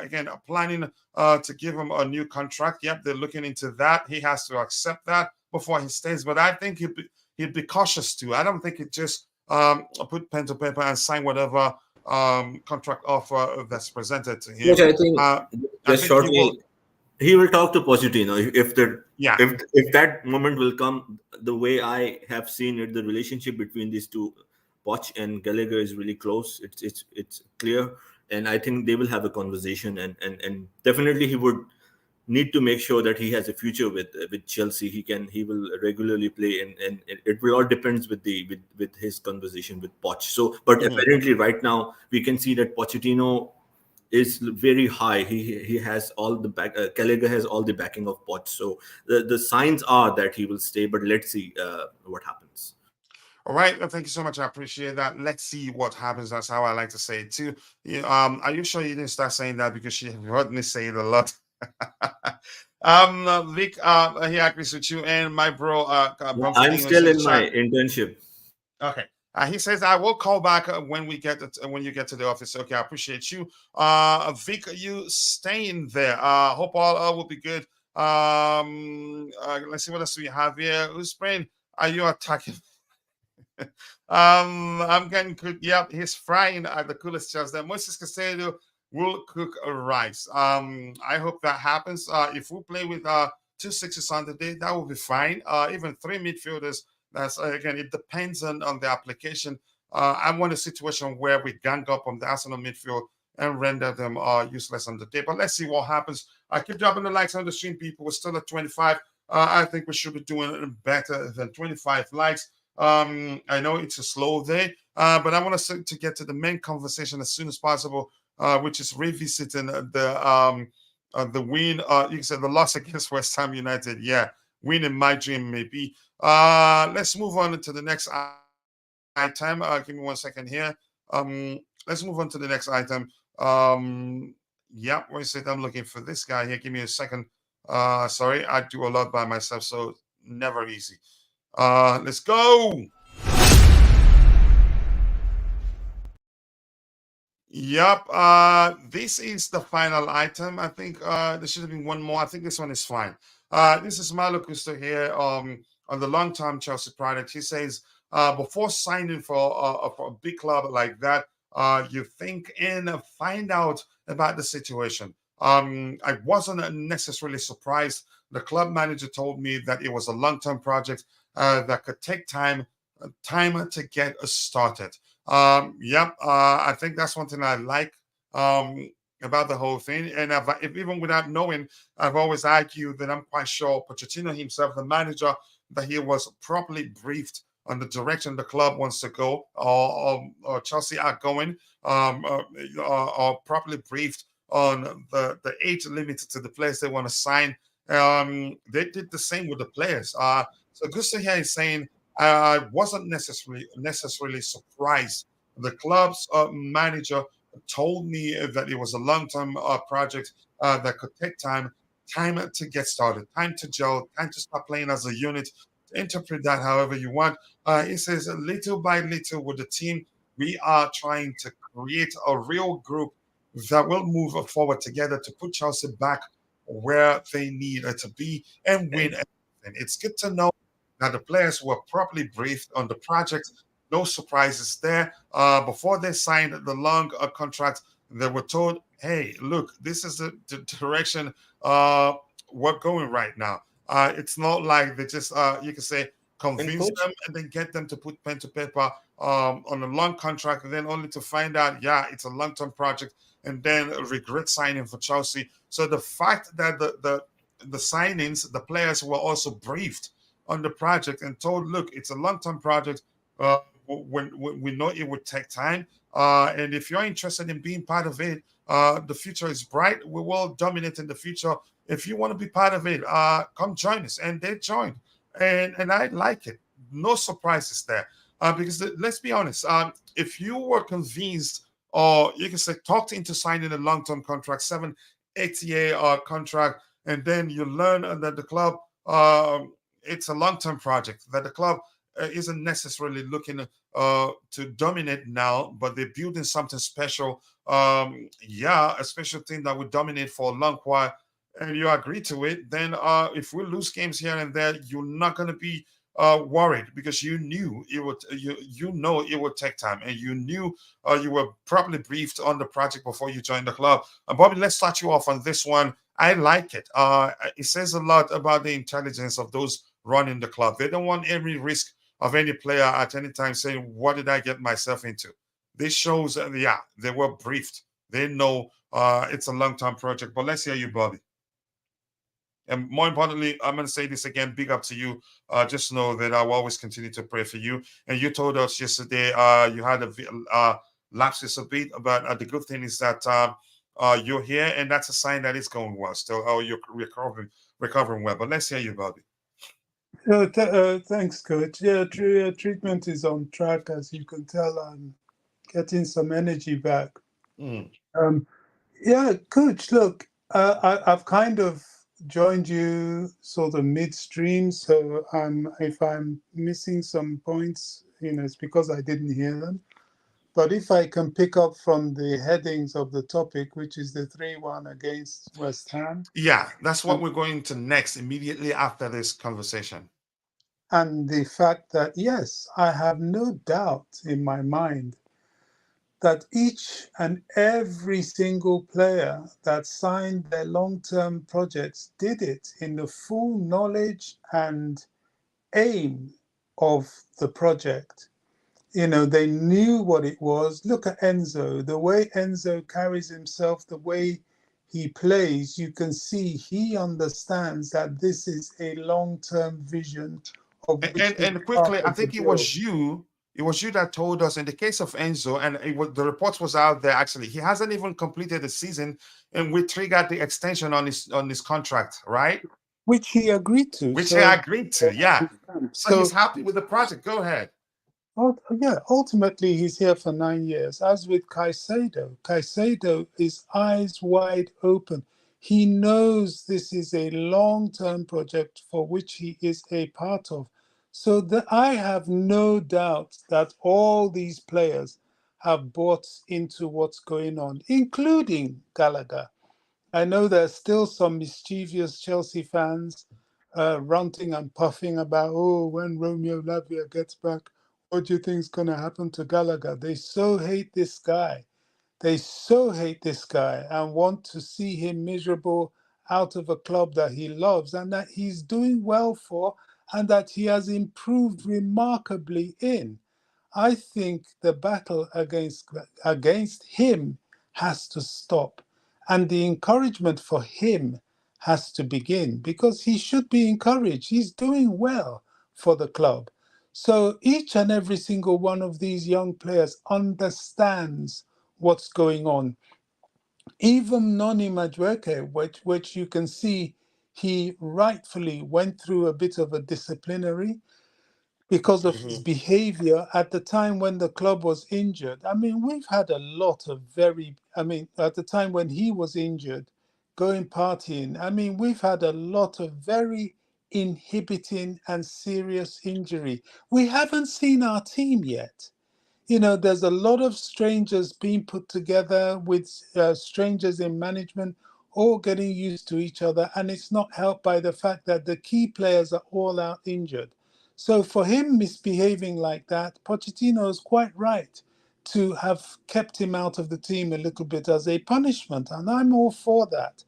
Again, planning to give him a new contract. Yep, they're looking into that. He has to accept that before he stays. But I think he'd be cautious too. I don't think he'd just put pen to paper and sign whatever contract offer that's presented to
Which
him.
I think
I
just
think he will.
shortly he will talk to Pochettino if the
Yeah.
if that moment will come. The way I have seen it, the relationship between these two, Poch and Gallagher, is really close. It's clear, and I think they will have a conversation, and definitely he would need to make sure that he has a future with Chelsea. He will regularly play, and it will all depends with his conversation with Poch. So, but
Mhm.
apparently right now we can see that Pochettino is very high. He has all the back. Gallagher has all the backing of Poch. So the signs are that he will stay. But let's see what happens.
All right. Thank you so much. I appreciate that. Let's see what happens. That's how I like to say it too. Are you sure you didn't start saying that because you heard me say it a lot? Vic, he agrees with you, and my bro,
I'm
Bumfordino is
still
in the
in my
chat.
internship.
Okay. He says I will call back when we get when you get to the office. Okay, I appreciate you. Vic, you staying there. Hope all will be good. Let's see what else we have here. Who's praying? Are you attacking? I'm getting cooked. Yep, he's frying at the coolest chance. That Moses Casado will cook a rice. I hope that happens. If we play with 2 6s on the day, that will be fine. Even 3 midfielders. That's again, it depends on the application. I want a situation where we gang up on the Arsenal midfield and render them useless on the day. But let's see what happens. I keep dropping the likes on the stream, people. We're still at 25. I think we should be doing better than 25 likes. I know it's a slow day, but I want us to get to the main conversation as soon as possible, which is revisiting the win. You said the loss against West Ham United. Yeah, win in my dream maybe. Let's move on to the next item. Give me 1 second here. Let's move on to the next item. Yeah, wait a second. I'm looking for this guy here. Give me a second. Sorry, I do a lot by myself, so never easy. Let's go. Yep. This is the final item. I think there should have been one more. I think this one is fine. This is Malo Custo here on the long-term Chelsea project. He says, before signing for a big club like that, you think and find out about the situation. I wasn't necessarily surprised. The club manager told me that it was a long-term project that could take time to get started. Yep. I think that's one thing I like about the whole thing. And if even without knowing, I've always argued that I'm quite sure Pochettino himself, the manager, that he was properly briefed on the direction the club wants to go, or Chelsea are going, or properly briefed on the age limit to the players they want to sign. They did the same with the players. So Gusto here is saying I wasn't necessarily surprised. The club's manager told me that it was a long-term project that could take time to get started, time to gel, time to start playing as a unit. Interpret that however you want. It says little by little with the team, we are trying to create a real group that will move forward together to put Chelsea back where they need to be and win. And it's good to know that the players were properly briefed on the project. No surprises there. Before they signed the long contract, they were told, "Hey, look, this is the direction we're going right now." It's not like they just you can say
And
convince
coach,
them and then get them to put pen to paper on a long contract, and then only to find out, yeah, it's a long-term project, and then regret signing for Chelsea. So the fact that the signings, the players were also briefed on the project and told, look, it's a long-term project. When we know it would take time, and if you're interested in being part of it, the future is bright. We will dominate in the future. If you want to be part of it, come join us. And they joined, and I like it. No surprises there, because let's be honest. If you were convinced, or you can say talked into signing a long-term contract, 7 8 year contract, and then you learn that the club it's a long-term project, that the club isn't necessarily looking to dominate now, but they're building something special. Yeah, a special thing that would dominate for a long while, and you agree to it. Then, if we lose games here and there, you're not going to be worried because you knew it would. You know it would take time, and you knew you were properly briefed on the project before you joined the club. Bobby, let's start you off on this one. I like it. It says a lot about the intelligence of those running the club. They don't want every risk of any player at any time saying, "What did I get myself into?" This shows that, yeah, they were briefed. They know it's a long-term project. But let's hear you, Bobby. And more importantly, I'm going to say this again, big up to you. Just know that I will always continue to pray for you. And you told us yesterday you had lapses a bit, but the good thing is that you're here, and that's a sign that it's going well still. Oh, you're recovering well. But let's hear you about it.
Thanks, Coach. Yeah, treatment is on track. As you can tell, I'm getting some energy back.
Mm.
Um, yeah, Coach, look, I've kind of joined you sort of midstream, so if I'm missing some points, it's because I didn't hear them. But if I can pick up from the headings of the topic, which is the 3-1 against West Ham,
Yeah, that's what
and,
we're going to next immediately after this conversation.
and the fact that, yes, I have no doubt in my mind that each and every single player that signed their long-term projects did it in the full knowledge and aim of the project. They knew what it was. Look at Enzo, the way Enzo carries himself, the way he plays, you can see he understands that this is a long-term vision of which he's
And
part
quickly, I
of the
think it
build.
was you. It was you that told us in the case of Enzo, and the reports was out there. Actually, he hasn't even completed the season, and we triggered the extension on his contract, right?
Which he agreed to.
Which he
So,
agreed to. Yeah. So he's
so
happy with the project. Go ahead.
yeah, ultimately he's here for 9 years. As with Caicedo is eyes wide open. He knows this is a long-term project for which he is a part of. So I have no doubt that all these players have bought into what's going on, including Gallagher. I know there's still some mischievous Chelsea fans ranting and puffing about, oh, when Romeo Lavia gets back, what do you think is going to happen to Gallagher? They so hate this guy. They so hate this guy and want to see him miserable out of a club that he loves and that he's doing well for and that he has improved remarkably in. I think the battle against him has to stop, and the encouragement for him has to begin because he should be encouraged. He's doing well for the club. So each and every single one of these young players understands what's going on. Even Noni Madueke, which you can see he rightfully went through a bit of a disciplinary because of his
Mhm.
behavior at the time when the club was injured. I mean, we've had a lot of at the time when he was injured, going partying, I mean, we've had a lot of very inhibiting and serious injury. We haven't seen our team yet. There's a lot of strangers being put together with strangers in management, all getting used to each other, and it's not helped by the fact that the key players are all out injured. So for him misbehaving like that, Pochettino is quite right to have kept him out of the team a little bit as a punishment, and I'm all for that.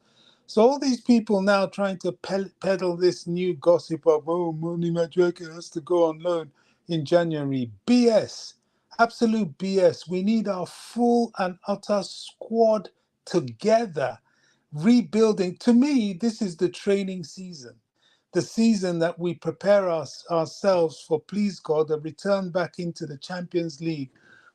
So all these people now trying to peddle this new gossip of, oh, Moni Madueke has to go on loan in January. BS. Absolute BS. We need our full and utter squad together, rebuilding. To me, this is the training season, the season that we prepare ourselves for, please God, a return back into the Champions League,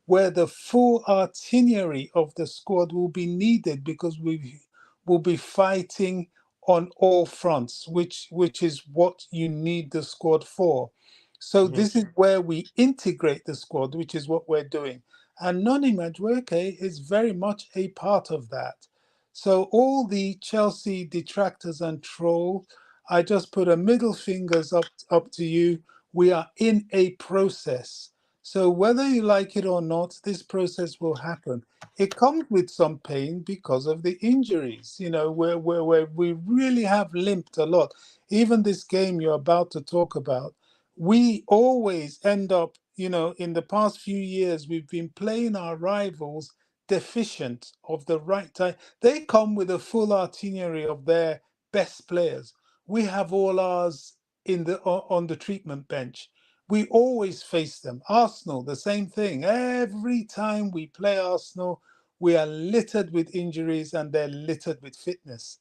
where the full artillery of the squad will be needed because we will be fighting on all fronts, which is what you need the squad for. So
Mhm.
this is where we integrate the squad, which is what we're doing. And Noni Madueke is very much a part of that. So all the Chelsea detractors and trolls, I just put a middle fingers up to you. We are in a process. So whether you like it or not, this process will happen. It comes with some pain because of the injuries, where we really have limped a lot. Even this game you're about to talk about, we always end up, in the past few years, we've been playing our rivals deficient of the right time. They come with a full artillery of their best players. We have all ours on the treatment bench. We always face them. Arsenal, the same thing. Every time we play Arsenal, we are littered with injuries and they're littered with fitness.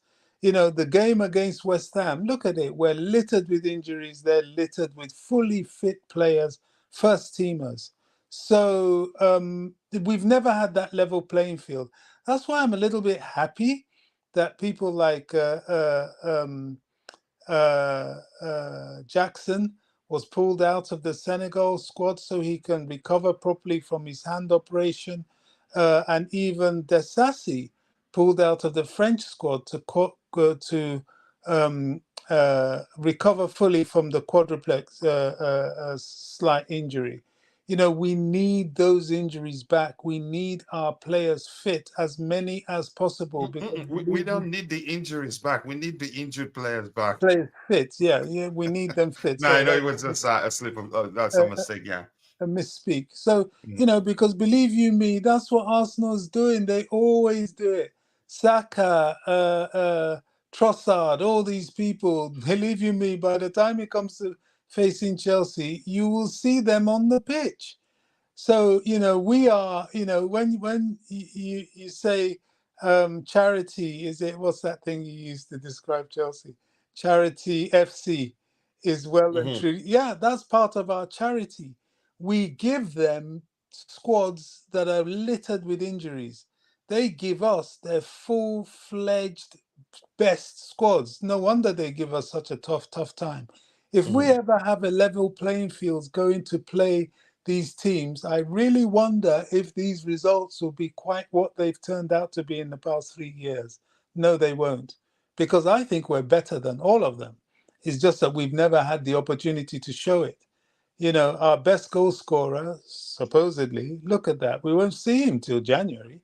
The game against West Ham, look at it. We're littered with injuries. They're littered with fully fit players, first teamers. So we've never had that level playing field. That's why I'm a little bit happy that people like Jackson was pulled out of the Senegal squad so he can recover properly from his hand operation, and even Desassi pulled out of the French squad to recover fully from the quadruplex slight injury. We need those injuries back. We need our players fit, as many as possible, because
We don't need the injuries back. We need the injured players back.
players fit. Yeah, we need them fit.
No, I
So
know it was just a slip of that's a
uh,
mistake. Yeah.
a misspeak. So,
Mm.
because believe you me, that's what Arsenal's doing. They always do it. Saka, Trossard, all these people, believe you me, by the time it comes to facing Chelsea, you will see them on the pitch. So we are when you say charity, is it, what's that thing you used to describe Chelsea? Charity FC is well and
Mhm.
true. Yeah, that's part of our charity. We give them squads that are littered with injuries. They give us their full-fledged best squads. No wonder they give us such a tough time. If we
Mhm.
ever have a level playing field going to play these teams, I really wonder if these results will be quite what they've turned out to be in the past 3 years. No, they won't, because I think we're better than all of them. It's just that we've never had the opportunity to show it. Our best goal scorer, supposedly, look at that. We won't see him till January.
Mhm.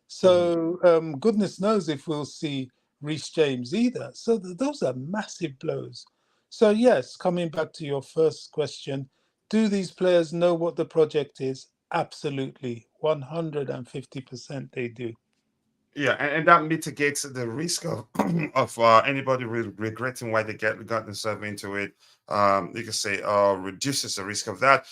So goodness knows if we'll see Reece James either. So those are massive blows. So yes, coming back to your first question, do these players know what the project is? Absolutely. 150% they do.
Yeah, and that mitigates the risk of of anybody regretting why they got themselves into it. You can say reduces the risk of that.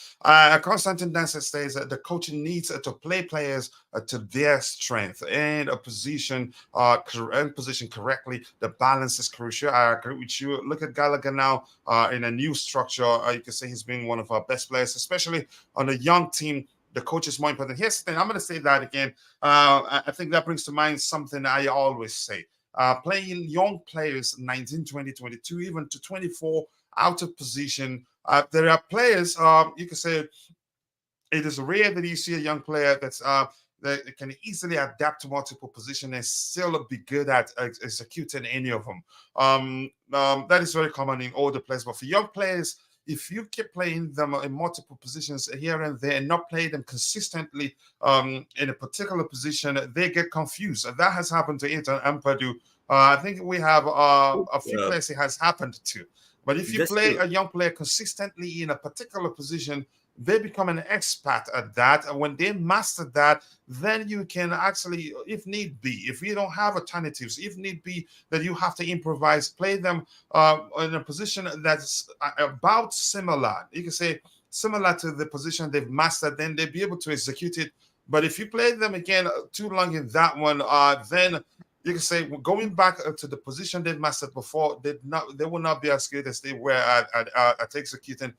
Constantine Dancer states that the coach needs to play players to their strength and a position and position correctly. The balance is crucial. I agree with you. Look at Gallagher now in a new structure. You can say he's been one of our best players, especially on a young team. The coach is more important. Here's the thing. I'm going to say that again. I think that brings to mind something I always say. Playing young players, 19, 20, 22, even to 24, out of position. There are players, you can say, it is rare that you see a young player that can easily adapt to multiple positions and still be good at executing any of them. That is very common in older players, but for young players, if you keep playing them in multiple positions here and there and not play them consistently in a particular position, they get confused. That has happened to Inter and Purdue. I think we have a few
Uh,
players it has happened to. But if you
that's
play
true.
a young player consistently in a particular position, they become an expert at that. And when they master that, then you can actually, if need be, if you don't have alternatives, if need be, that you have to improvise, play them in a position that's about similar. You can say similar to the position they've mastered, then they'll be able to execute it. But if you play them again too long in that one, then you can say going back to the position they've mastered before, they will not be as good as they were at executing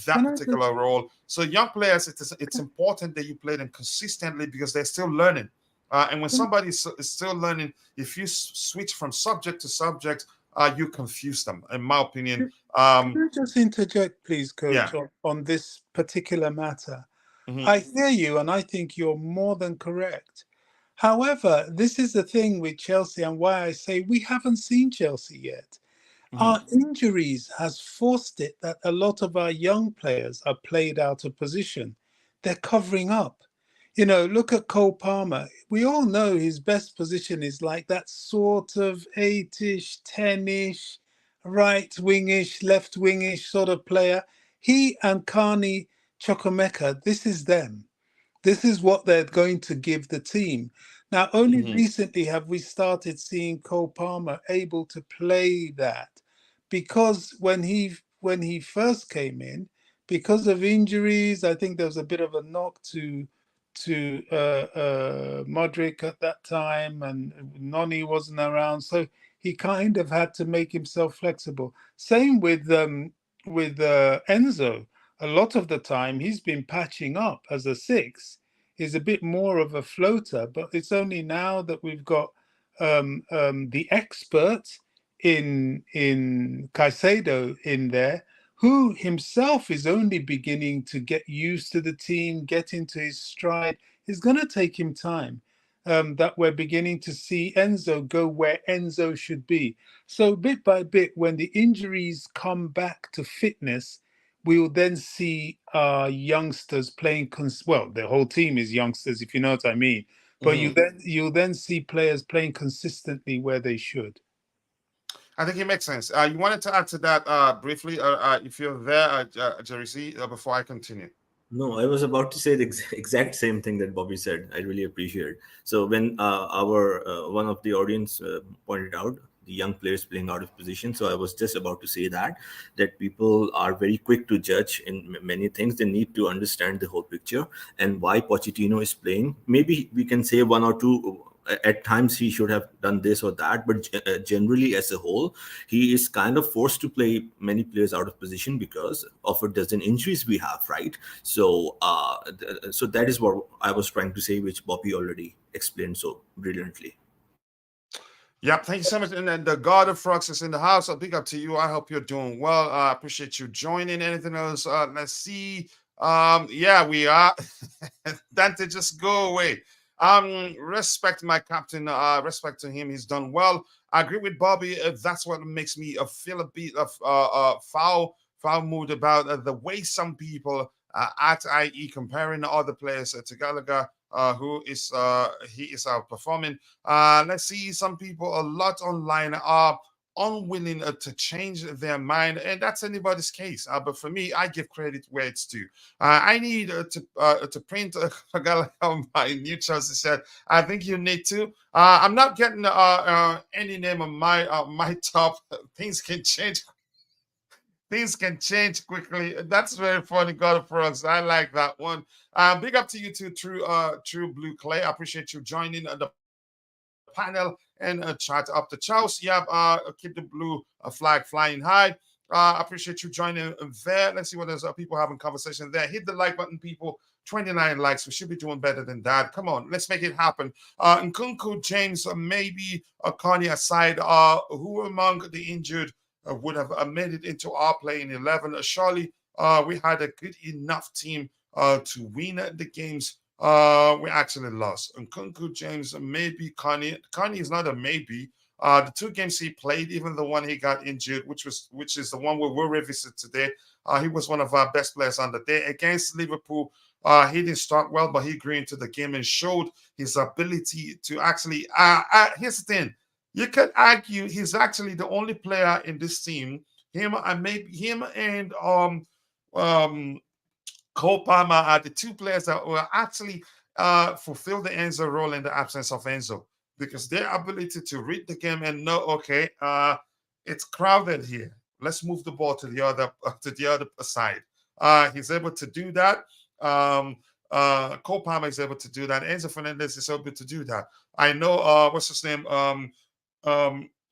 that
Can I just
particular role. So young players, it's important that you play them consistently because they're still learning. And when somebody is still learning, if you switch from subject to subject, you confuse them. In my opinion,
can I just interject, please,
yeah.
Coach, on this particular matter?
Mhm,
I hear you, and I think you're more than correct. However, this is the thing with Chelsea, and why I say we haven't seen Chelsea yet.
mhm,
Our injuries has forced it that a lot of our young players are played out of position. They're covering up. Look at Cole Palmer. We all know his best position is like that sort of 8-ish, 10-ish, right wingish, left wingish sort of player. He and Carney Chukwemeka, this is them. This is what they're going to give the team. Now, only
mhm,
recently have we started seeing Cole Palmer able to play that, because when he first came in, because of injuries, I think there was a bit of a knock to Modric at that time, and Noni wasn't around, so he kind of had to make himself flexible. Same with Enzo. A lot of the time, he's been patching up as a six. He's a bit more of a floater, but it's only now that we've got the expert in Caicedo in there, who himself is only beginning to get used to the team, get into his stride. It's going to take him time. That we're beginning to see Enzo go where Enzo should be. So bit by bit, when the injuries come back to fitness, we will then see our youngsters playing. Well, the whole team is youngsters, if you know what I mean. But you'll then see players playing consistently where they should.
I think it makes sense. You wanted to add to that briefly, if you're there, Jerry C, before I continue.
No, I was about to say the exact same thing that Bobby said. I really appreciate it. So when our one of the audience pointed out the young players playing out of position, so I was just about to say that people are very quick to judge in many things. They need to understand the whole picture and why Pochettino is playing. Maybe we can say one or two. At times he should have done this or that, but generally as a whole, he is kind of forced to play many players out of position because of a dozen injuries we have, right? So so that is what I was trying to say, which Bobby already explained so brilliantly.
Yeah, thank you so much. And then the God of Frogs is in the house. A big up to you. I hope you're doing well. I appreciate you joining. Anything else? Let's see. Yeah, we are. Dante, just go away. Respect my captain. Respect to him. He's done well. I agree with Bobby. That's what makes me feel a bit of foul mood about the way some people i.e. comparing other players to Gallagher, who is he is outperforming. Let's see, some people a lot online are unwilling to change their mind, and that's anybody's case. But for me, I give credit where it's due. I need to print Gallagher on my new Chelsea shirt. I think you need to. I'm not getting any name on my top. Things can change. Things can change quickly. That's very funny, God for us. I like that one. Big up to you too, True Blue Clay. I appreciate you joining the panel and chat up the chows. Yep, keep the blue flag flying high. I appreciate you joining there. Let's see what there's people having conversation there. Hit the like button, people. 29 likes. We should be doing better than that. Come on, let's make it happen. Nkunku, James, maybe Connie aside, who among the injured would have made it into our playing 11? Surely we had a good enough team to win the games. We actually lost. Nkunku, James, maybe Connie. Connie is not a maybe. The two games he played, even the one he got injured, which is the one we will revisit today. He was one of our best players on the day against Liverpool. He didn't start well, but he grew into the game and showed his ability to actually. Here's the thing: you could argue he's actually the only player in this team. Him and Cole Palmer are the two players that will actually fulfill the Enzo role in the absence of Enzo, because their ability to read the game and know, okay, it's crowded here. Let's move the ball to the other side. He's able to do that. Cole Palmer is able to do that. Enzo Fernandez is able to do that. I know what's his name?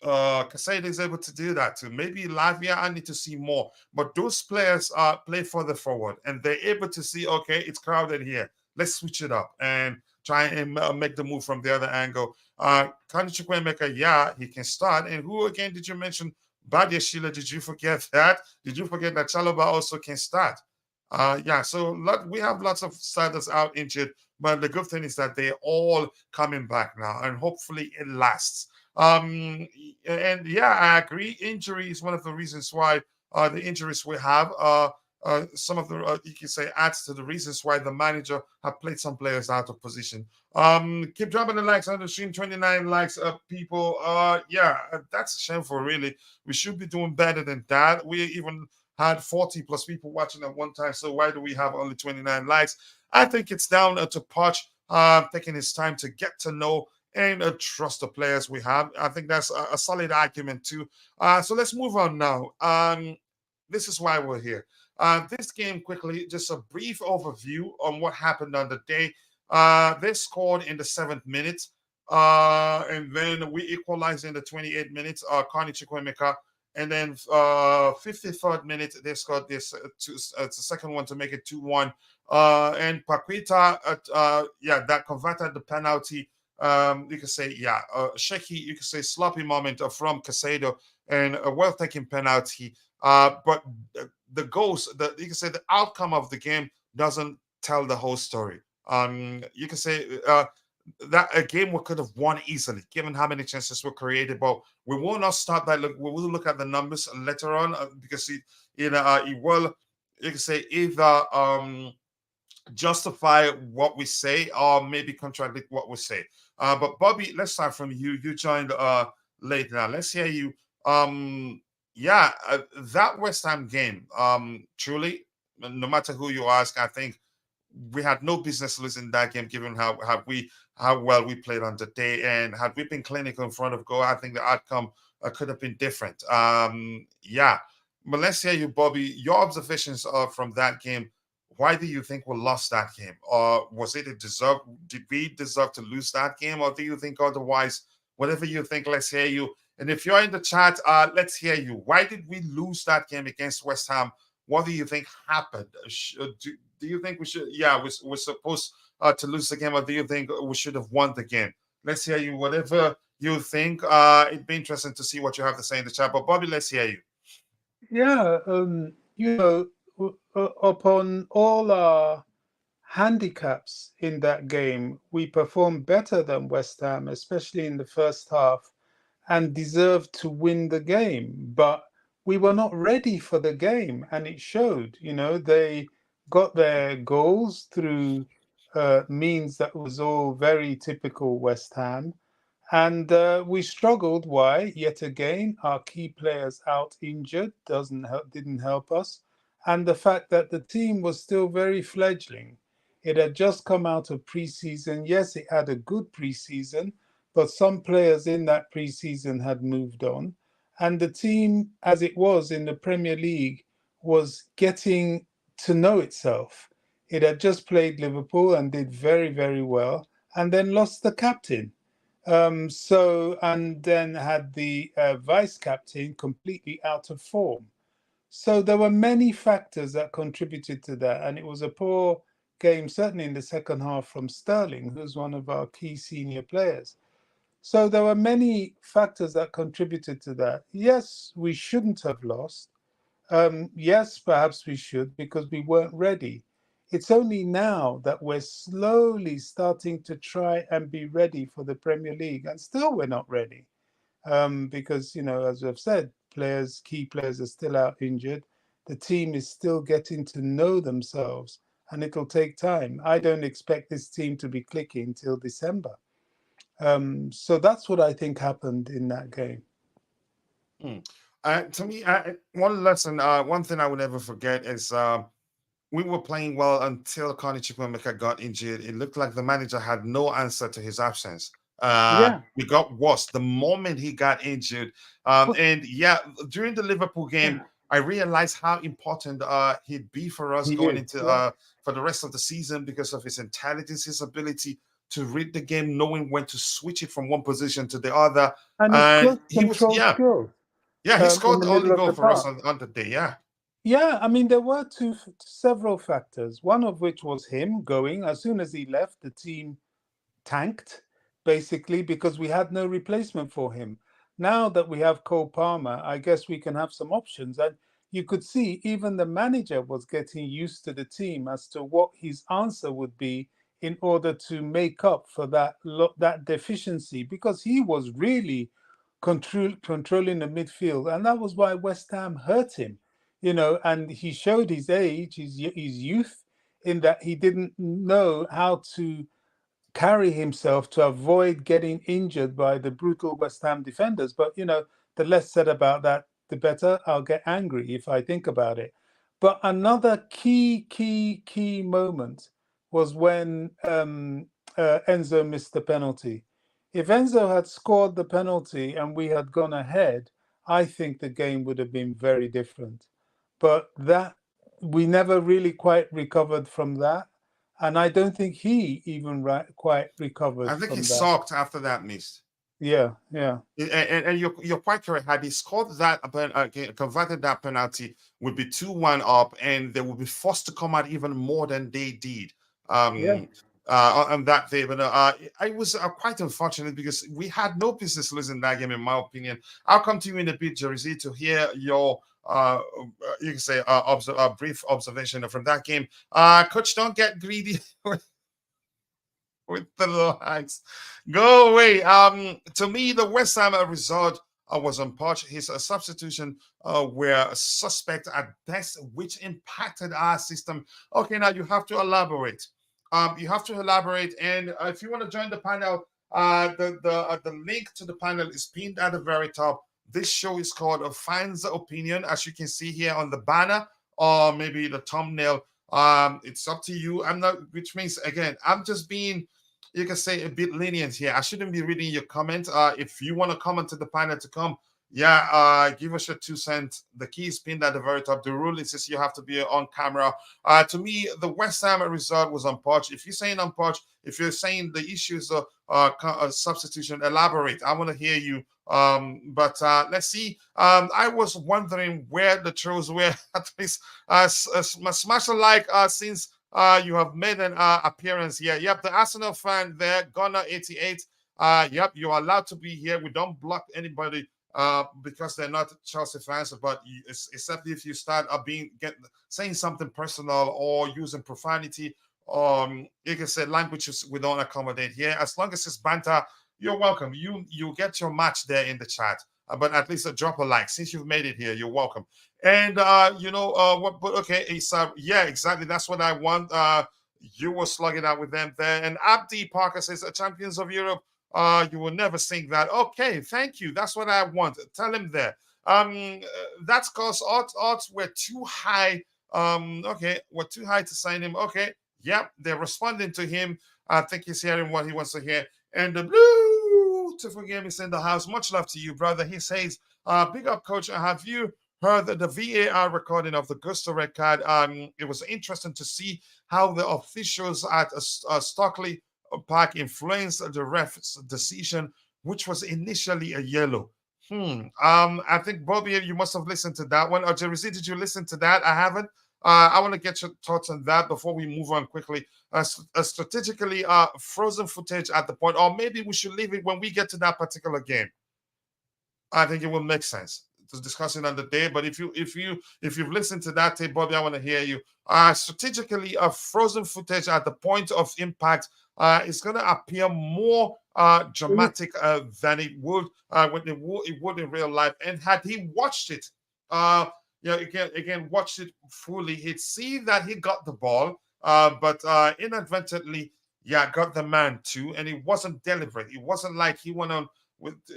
Casado is able to do that too. Maybe Latvia, I need to see more. But those players play further forward and they're able to see, okay, it's crowded here. Let's switch it up and try and make the move from the other angle. Kani Chukwemeka, yeah, he can start. And who again did you mention? Badia Sheila, did you forget that? Did you forget that Chaloba also can start? Yeah, so we have lots of starters out injured, but the good thing is that they're all coming back now, and hopefully it lasts. And yeah, I agree. Injury is one of the reasons why the injuries we have. Some of the you can say adds to the reasons why the manager have played some players out of position. Keep dropping the likes on the stream. 29 likes, people. Yeah, that's shameful. Really, we should be doing better than that. We even had 40 plus people watching at one time. So why do we have only 29 likes? I think it's down to Poch taking his time to get to know and trust the players we have. I think that's a solid argument too. So let's move on now. This is why we're here. This game, quickly, just a brief overview on what happened on the day. They scored in the 7th minute, and then we equalized in the 28th minute. Carney Chukwemeka, and then 53rd minute they scored this the second one to make it 2-1. And Paquita, that converted the penalty. You can say, shaky, you can say sloppy moment from Casado, and a well taken penalty. But the goals, you can say the outcome of the game doesn't tell the whole story. You can say that a game we could have won easily, given how many chances were created. But we will not start that. Look, we will look at the numbers later on because it will, you can say, either justify what we say or maybe contradict what we say. But Bobby, let's start from you. You joined late now. Let's hear you. That West Ham game, truly, no matter who you ask, I think we had no business losing that game, given how well we played on the day, and had we been clinical in front of goal, I think the outcome could have been different. But let's hear you, Bobby. Your observations from that game. Why do you think we lost that game? Or was it a deserve? Did we deserve to lose that game, or do you think otherwise? Whatever you think, let's hear you. And if you're in the chat, let's hear you. Why did we lose that game against West Ham? What do you think happened? Do you think we should? Yeah, we're supposed to lose the game, or do you think we should have won the game? Let's hear you. Whatever you think. It'd be interesting to see what you have to say in the chat. But Bobby, let's hear you.
Yeah, upon all our handicaps in that game, we performed better than West Ham, especially in the first half, and deserved to win the game. But we were not ready for the game, and it showed. They got their goals through means that was all very typical West Ham. And we struggled. Why? Yet again, our key players out injured didn't help us, and the fact that the team was still very fledgling. It had just come out of preseason. Yes, it had a good preseason, but some players in that preseason had moved on, and the team, as it was in the Premier League, was getting to know itself. It had just played Liverpool and did very, very well, and then lost the captain. And then had the vice captain completely out of form. So there were many factors that contributed to that, and it was a poor game, certainly in the second half, from Sterling, who's one of our key senior players. So there were many factors that contributed to that. Yes, we shouldn't have lost. Yes, perhaps we should, because we weren't ready. It's only now that we're slowly starting to try and be ready for the Premier League, and still we're not ready. Because, as I've said, key players are still out injured. The team is still getting to know themselves, and it'll take time. I don't expect this team to be clicking till December. So that's what I think happened in that game.
To me, one lesson, one thing I would never forget is we were playing well until Connie Chukwemeka got injured. It looked like the manager had no answer to his absence. We got worse the moment he got injured. During the Liverpool game, I realized how important he'd be for us going into for the rest of the season because of his intelligence, his ability to read the game, knowing when to switch it from one position to the other.
And his
He was,
skills.
he scored the only goal for us
park.
on the day.
Yeah, I mean, there were several factors, one of which was him going. As soon as he left, the team tanked, basically, because we had no replacement for him. Now that we have Cole Palmer, I guess we can have some options. And you could see even the manager was getting used to the team as to what his answer would be in order to make up for that deficiency, because he was really controlling the midfield. And that was why West Ham hurt him. And he showed his age, his youth, in that he didn't know how to carry himself to avoid getting injured by the brutal West Ham defenders. But, the less said about that, the better. I'll get angry if I think about it. But another key moment was when Enzo missed the penalty. If Enzo had scored the penalty and we had gone ahead, I think the game would have been very different. But that we never really quite recovered from that. And I don't think he even quite recovered
I think he
from that.
sulked after that miss.
Yeah, yeah.
And you're quite correct. Had he scored that, converted that penalty, would be 2-1 up, and they would be forced to come out even more than they did.
Yeah.
On that day. But I was quite unfortunate because we had no business losing that game, in my opinion. I'll come to you in a bit, Jersey, to hear your you can say brief observation from that game. Coach, don't get greedy with the lights. Go away. To me, the West Ham result was on Poch. His substitution were suspect at best, which impacted our system. Okay, now you have to elaborate. You have to elaborate, and if you want to join the panel, the link to the panel is pinned at the very top. This show is called Fans Opinion, as you can see here on the banner, or maybe the thumbnail. It's up to you. I'm not, which means again, I'm just being, you can say, a bit lenient here. I shouldn't be reading your comment. If you want to comment to the panel to come, give us your 2 cents. The key is pinned at the very top. The rule is you have to be on camera. To me, the West Ham result was on Poch. If you're saying on Poch, if you're saying the issues of substitution, elaborate. I want to hear you. But let's see. I was wondering where the trolls were. At least smash a like since you have made an appearance here. Yep, the Arsenal fan there, Gunner88. Yep, you're allowed to be here. We don't block anybody because they're not Chelsea fans, but except if you start saying something personal or using profanity, you can say languages we don't accommodate here. As long as it's banter, you're welcome. You get your match there in the chat. But at least drop a like. Since you've made it here, you're welcome. And but okay, it's yeah, exactly. That's what I want. You were slugging out with them there. And Abdi Parker says, Champions of Europe, you will never sing that. Okay, thank you. That's what I want. Tell him there. That's because odds were too high. Okay, were too high to sign him. Okay, yep, they're responding to him. I think he's hearing what he wants to hear. And the blue to forgive is in the house. Much love to you, brother. He says, big up, coach. Have you heard the VAR recording of the Gusto red card? It was interesting to see how the officials at Stockley Park influenced the ref's decision, which was initially a yellow. I think Bobby, you must have listened to that one. Or Jersey, did you listen to that? I haven't. I want to get your thoughts on that before we move on quickly. Strategically, frozen footage at the point, or maybe we should leave it when we get to that particular game. I think it will make sense to discuss it on the day. But if you've listened to that tape, Bobby, I want to hear you. Strategically, frozen footage at the point of impact is going to appear more dramatic than it would when it would in real life. And had he watched it, again, watched it fully, he'd see that he got the ball, but inadvertently, got the man too, and it wasn't deliberate. It wasn't like he went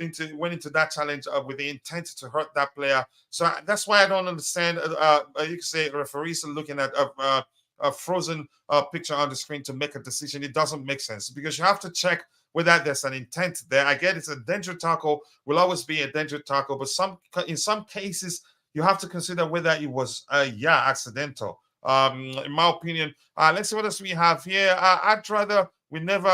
into that challenge with the intent to hurt that player. So that's why I don't understand. You can say referees are looking at a frozen picture on the screen to make a decision. It doesn't make sense because you have to check whether there's an intent there. I get it's a danger tackle, will always be a danger tackle, but in some cases you have to consider whether it was accidental. In my opinion, let's see what else we have here. I'd rather we never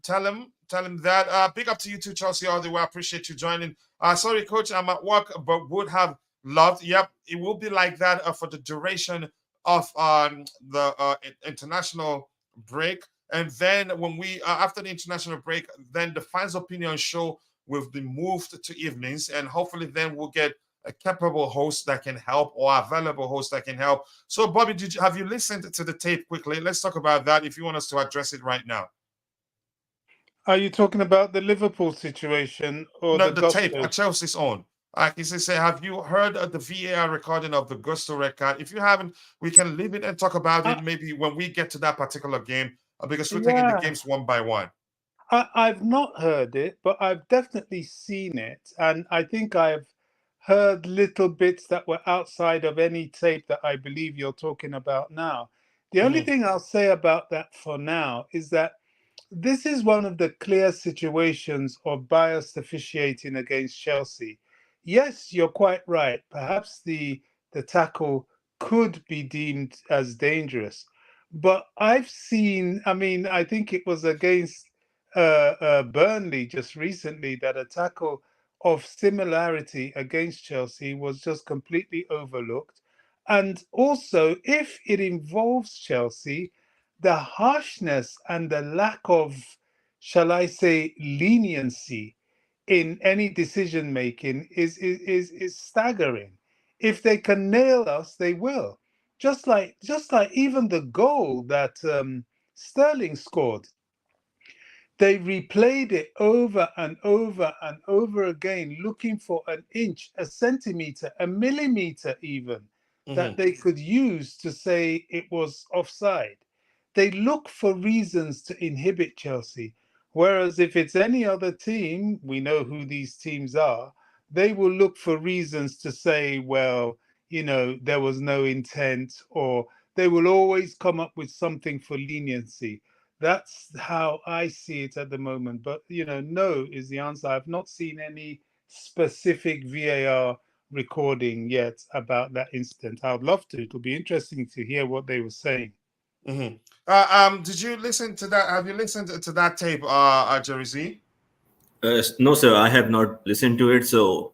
tell him that. Big up to you too, Chelsea, all the way. I appreciate you joining. Sorry, coach, I'm at work, but would have loved. Yep, it will be like that for the duration of the international break. And then when we after the international break, then the fans' opinion show will be moved to evenings, and hopefully then we'll get a capable host that can help, or a valuable host that can help. So, Bobby, have you listened to the tape quickly? Let's talk about that if you want us to address it right now.
Are you talking about the Liverpool situation or
No,
the
the tape,
Gusto?
Chelsea's own. He says, have you heard the VAR recording of the Gusto red card? If you haven't, we can leave it and talk about it maybe when we get to that particular game, because we're taking the games one by one.
I've not heard it, but I've definitely seen it. And I think I've heard little bits that were outside of any tape that I believe you're talking about now. The only thing I'll say about that for now is that this is one of the clear situations of biased officiating against Chelsea. Yes, you're quite right. Perhaps the tackle could be deemed as dangerous. But I've seen, I mean, I think it was against Burnley just recently that a tackle of similarity against Chelsea was just completely overlooked. And also, if it involves Chelsea, the harshness and the lack of, shall I say, leniency in any decision making is staggering. If they can nail us, they will. Just like even the goal that Sterling scored, they replayed it over and over and over again, looking for an inch, a centimeter, a millimeter even, that
Mhm.
they could use to say it was offside. They look for reasons to inhibit Chelsea. Whereas if it's any other team, we know who these teams are, they will look for reasons to say, well, there was no intent, or they will always come up with something for leniency. That's how I see it at the moment. But no is the answer. I've not seen any specific VAR recording yet about that incident. I'd love to. It'll be interesting to hear what they were saying.
Mhm. Did you listen to that? Have you listened to that tape, Jerry Z?
No, sir, I have not listened to it. So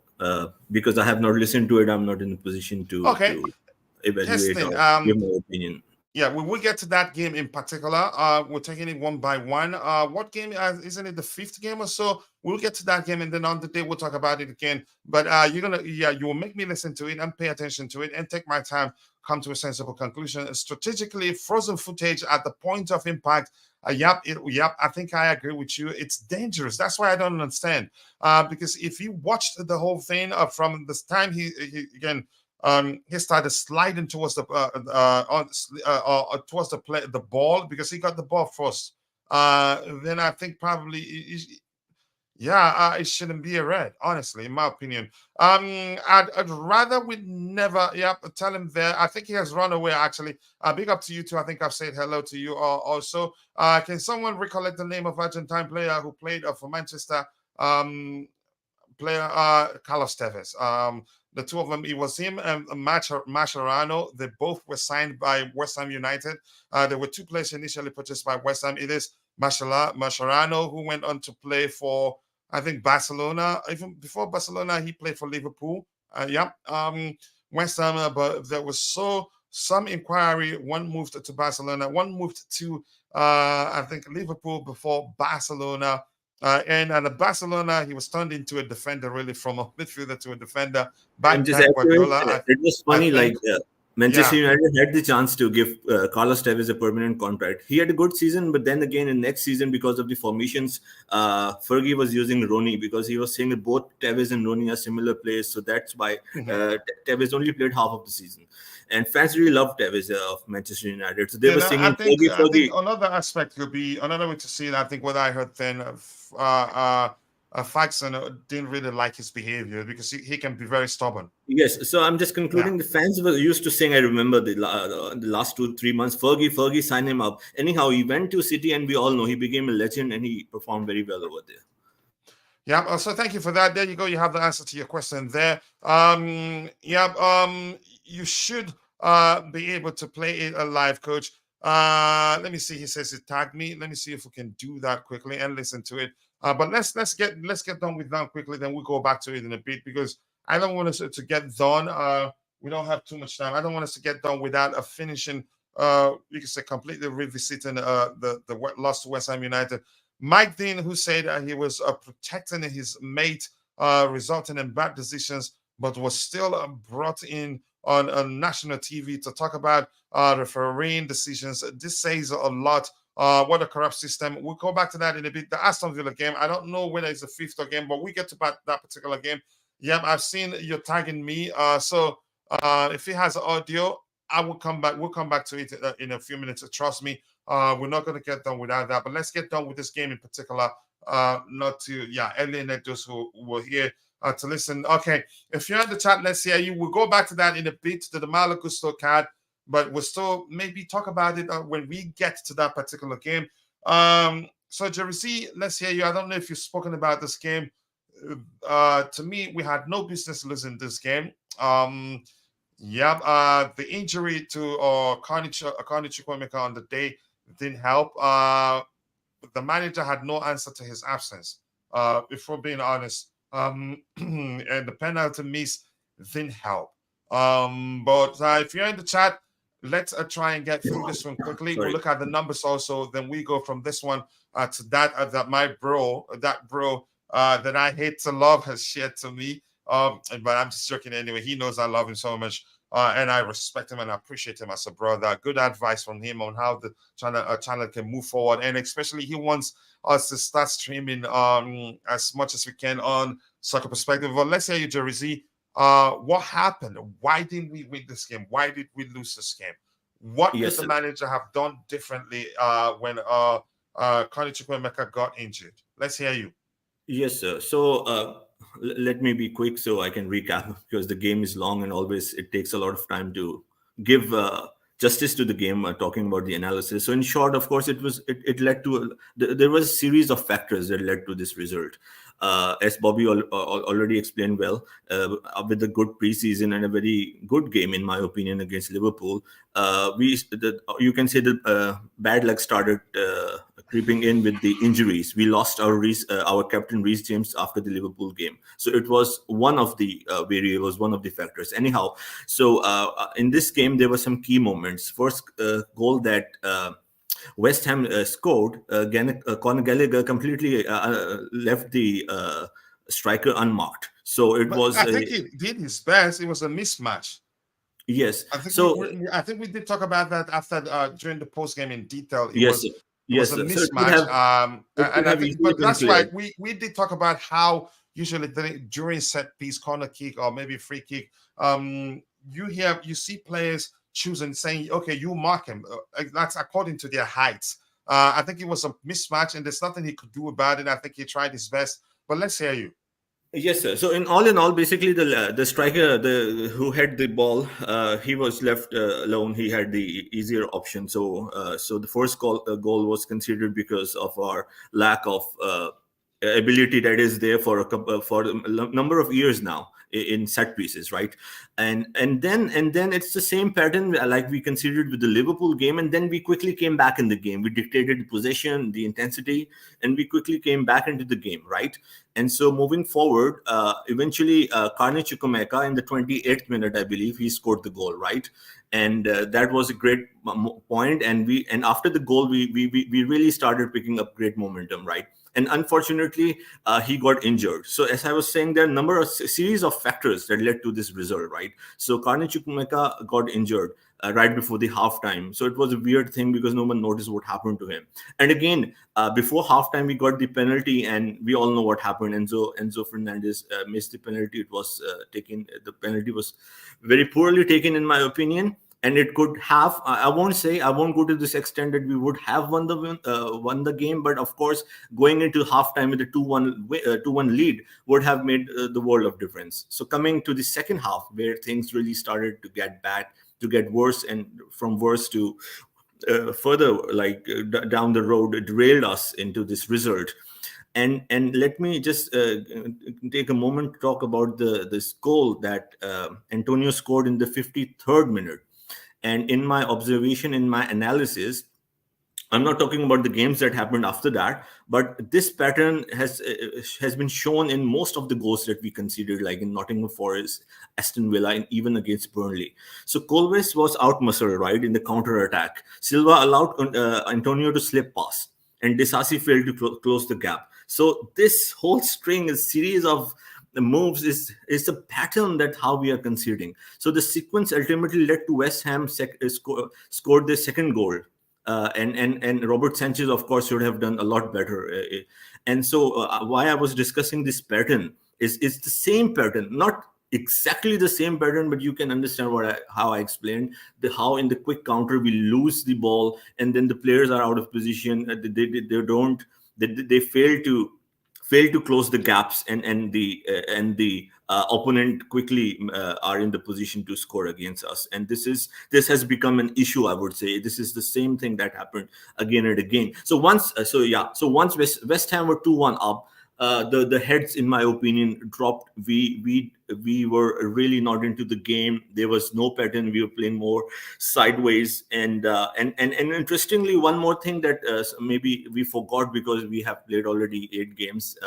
because I have not listened to it, I'm not in a position to
Okay. Here's the
evaluate
thing.
or give my opinion.
Yeah, when we get to that game in particular, we're taking it one by one. What game isn't it? The fifth game or so. We'll get to that game, and then on the day we'll talk about it again. But you will make me listen to it and pay attention to it and take my time, come to a sensible conclusion. Strategically, frozen footage at the point of impact. Yep. I think I agree with you. It's dangerous. That's why I don't understand. Because if you watched the whole thing from this time, he started sliding towards towards the ball because he got the ball first. Then I think probably it shouldn't be a red, honestly, in my opinion. I'd rather we never. Yep, tell him there. I think he has run away. Actually, big up to you too. I think I've said hello to you also. Can someone recollect the name of Argentine player who played for Manchester? Player Carlos Tevez. The two of them, it was him and Mascherano. They both were signed by West Ham United. There were two players initially purchased by West Ham. It is Mascherano, who went on to play for, I think, Barcelona. Even before Barcelona, he played for Liverpool. West Ham, but there was some inquiry. One moved to Barcelona, one moved to I think Liverpool before Barcelona. And at Barcelona, he was turned into a defender, really, from a midfielder to a defender by
And just
Pep
accurate,
Guardiola.
it was
I
funny. Like
think,
Manchester
yeah.
United had the chance to give Carlos Tevez a permanent contract. He had a good season, but then again, in next season, because of the formations, Fergie was using Rooney because he was saying that both Tevez and Rooney are similar players. So that's why Tevez only played half of the season. And fans really loved Tevez of Manchester United. So they were
I
singing
think
Fergie,
I think
Fergie.
another aspect could be another way to see it. I think what I heard then, Faxon didn't really like his behavior because he can be very stubborn.
Yes, so I'm just
Yeah.
concluding. The fans were used to saying, I remember the last 2 3 months, Fergie signed him up. Anyhow, he went to City, and we all know he became a legend, and he performed very well over there.
Yeah, so thank you for that. There you go. You have the answer to your question there. You should be able to play it live, coach. Let me see. He says he tagged me. Let me see if we can do that quickly and listen to it. But let's get done with that quickly. Then we'll go back to it in a bit because I don't want us to get done. We don't have too much time. I don't want us to get done without a finishing. You can say completely revisiting the loss to West Ham United. Mike Dean, who said he was protecting his mate, resulting in bad decisions, but was still brought in on national TV to talk about refereeing decisions. This says a lot. What a corrupt system. We'll go back to that in a bit. The Aston Villa game, I don't know whether it's the fifth game, but we get to that particular game. Yeah, I've seen you tagging me. So if he has audio, I will come back. We'll come back to it in a few minutes. Trust me. We're not going to get done without that. But let's get done with this game in particular. Not to alienate those who were here to listen. Okay, if you're in the chat, let's hear you. We'll go back to that in a bit to the Malo Gusto card, but we'll still maybe talk about it when we get to that particular game. So Jerry C, let's hear you. I don't know if you've spoken about this game. To me, we had no business losing this game. Yep. The injury to Carney Chukwemeka on the day didn't help. The manager had no answer to his absence. If we're being honest, and the penalty miss didn't help. But if you're in the chat, let's try and get through this one quickly. We'll
Sorry.
look at the numbers also. Then we go from this one to that that my bro, that I hate to love has shared to me. But I'm just joking anyway. He knows I love him so much. And I respect him and I appreciate him as a brother. Good advice from him on how the channel can move forward, and especially he wants us to start streaming as much as we can on Soccer Perspective. But let's hear you, Jersey. What happened? Why didn't we win this game? Why did we lose this game? What could
Yes,
the
sir.
manager have done differently when Connie Chukwemeka got injured? Let's hear you.
Yes, sir. So let me be quick so I can recap because the game is long and always it takes a lot of time to give justice to the game. Talking about the analysis. So in short, of course, it led to there was a series of factors that led to this result. As Bobby already explained well, with a good preseason and a very good game, in my opinion, against Liverpool, you can say the bad luck started creeping in with the injuries. We lost our captain Reece James after the Liverpool game, so it was one of the variables, one of the factors. Anyhow, so in this game there were some key moments. First goal that West Ham scored, Conor Gallagher completely left the striker unmarked. So it
But
was
I think he did his best. It was a mismatch.
yes.
I think
So
I think we did talk about that after during the post game in detail.
yes, sir.
It was
Yes,
a
sir. So
mismatch.
it could
And I
have
think,
easily
but
been
that's why
cleared.
we did talk about how usually during set piece, corner kick, or maybe free kick, you see players choosing saying, okay, you mark him. That's according to their heights. I think it was a mismatch, and there's nothing he could do about it. I think he tried his best. But let's hear you.
Yes, sir. So in all, basically the striker, the who had the ball, he was left alone. He had the easier option. So the first goal was considered because of our lack of ability that is there for for a number of years now in set pieces, right? And then it's the same pattern like we considered with the Liverpool game, and then we quickly came back in the game. We dictated the possession, the intensity, and we quickly came back into the game, right? And so moving forward, eventually Carney Chukwemeka in the 28th minute, I believe, he scored the goal, right? And that was a great point. And after the goal, we really started picking up great momentum, right? And unfortunately, he got injured. So as I was saying, there are a number of series of factors that led to this result, right? So Carney Chukwemeka got injured right before the halftime. So it was a weird thing because no one noticed what happened to him. And again, before halftime, we got the penalty, and we all know what happened. Enzo Fernandez missed the penalty. It was taken. The penalty was very poorly taken, in my opinion. And it could have. I won't go to this extent that we would have won the game. But of course, going into halftime with a 2-1 lead would have made the world of difference. So coming to the second half, where things really started to get bad, to get worse, and from worse to further down the road, it derailed us into this result. And let me just take a moment to talk about this goal that Antonio scored in the 53rd minute. And in my observation, in my analysis, I'm not talking about the games that happened after that, but this pattern has been shown in most of the goals that we considered, like in Nottingham Forest, Aston Villa, and even against Burnley. So Colwes was outmuscled, right, in the counter attack. Silva allowed Antonio to slip past, and Disasi failed to close the gap. So this whole string, a series of the moves, is a pattern that how we are conceding. So the sequence ultimately led to West Ham scored their second goal, and Robert Sanchez, of course, should have done a lot better. And so, why I was discussing this pattern is it's the same pattern, not exactly the same pattern, but you can understand how I explained how in the quick counter we lose the ball, and then the players are out of position. They fail to close the gaps, and the opponent quickly are in the position to score against us. And this has become an issue, I would say. This is the same thing that happened again and again. So once West Ham were 2-1 up, the heads, in my opinion, dropped. We were really not into the game. There was no pattern. We were playing more sideways. And interestingly, one more thing that maybe we forgot, because we have played already 8 games.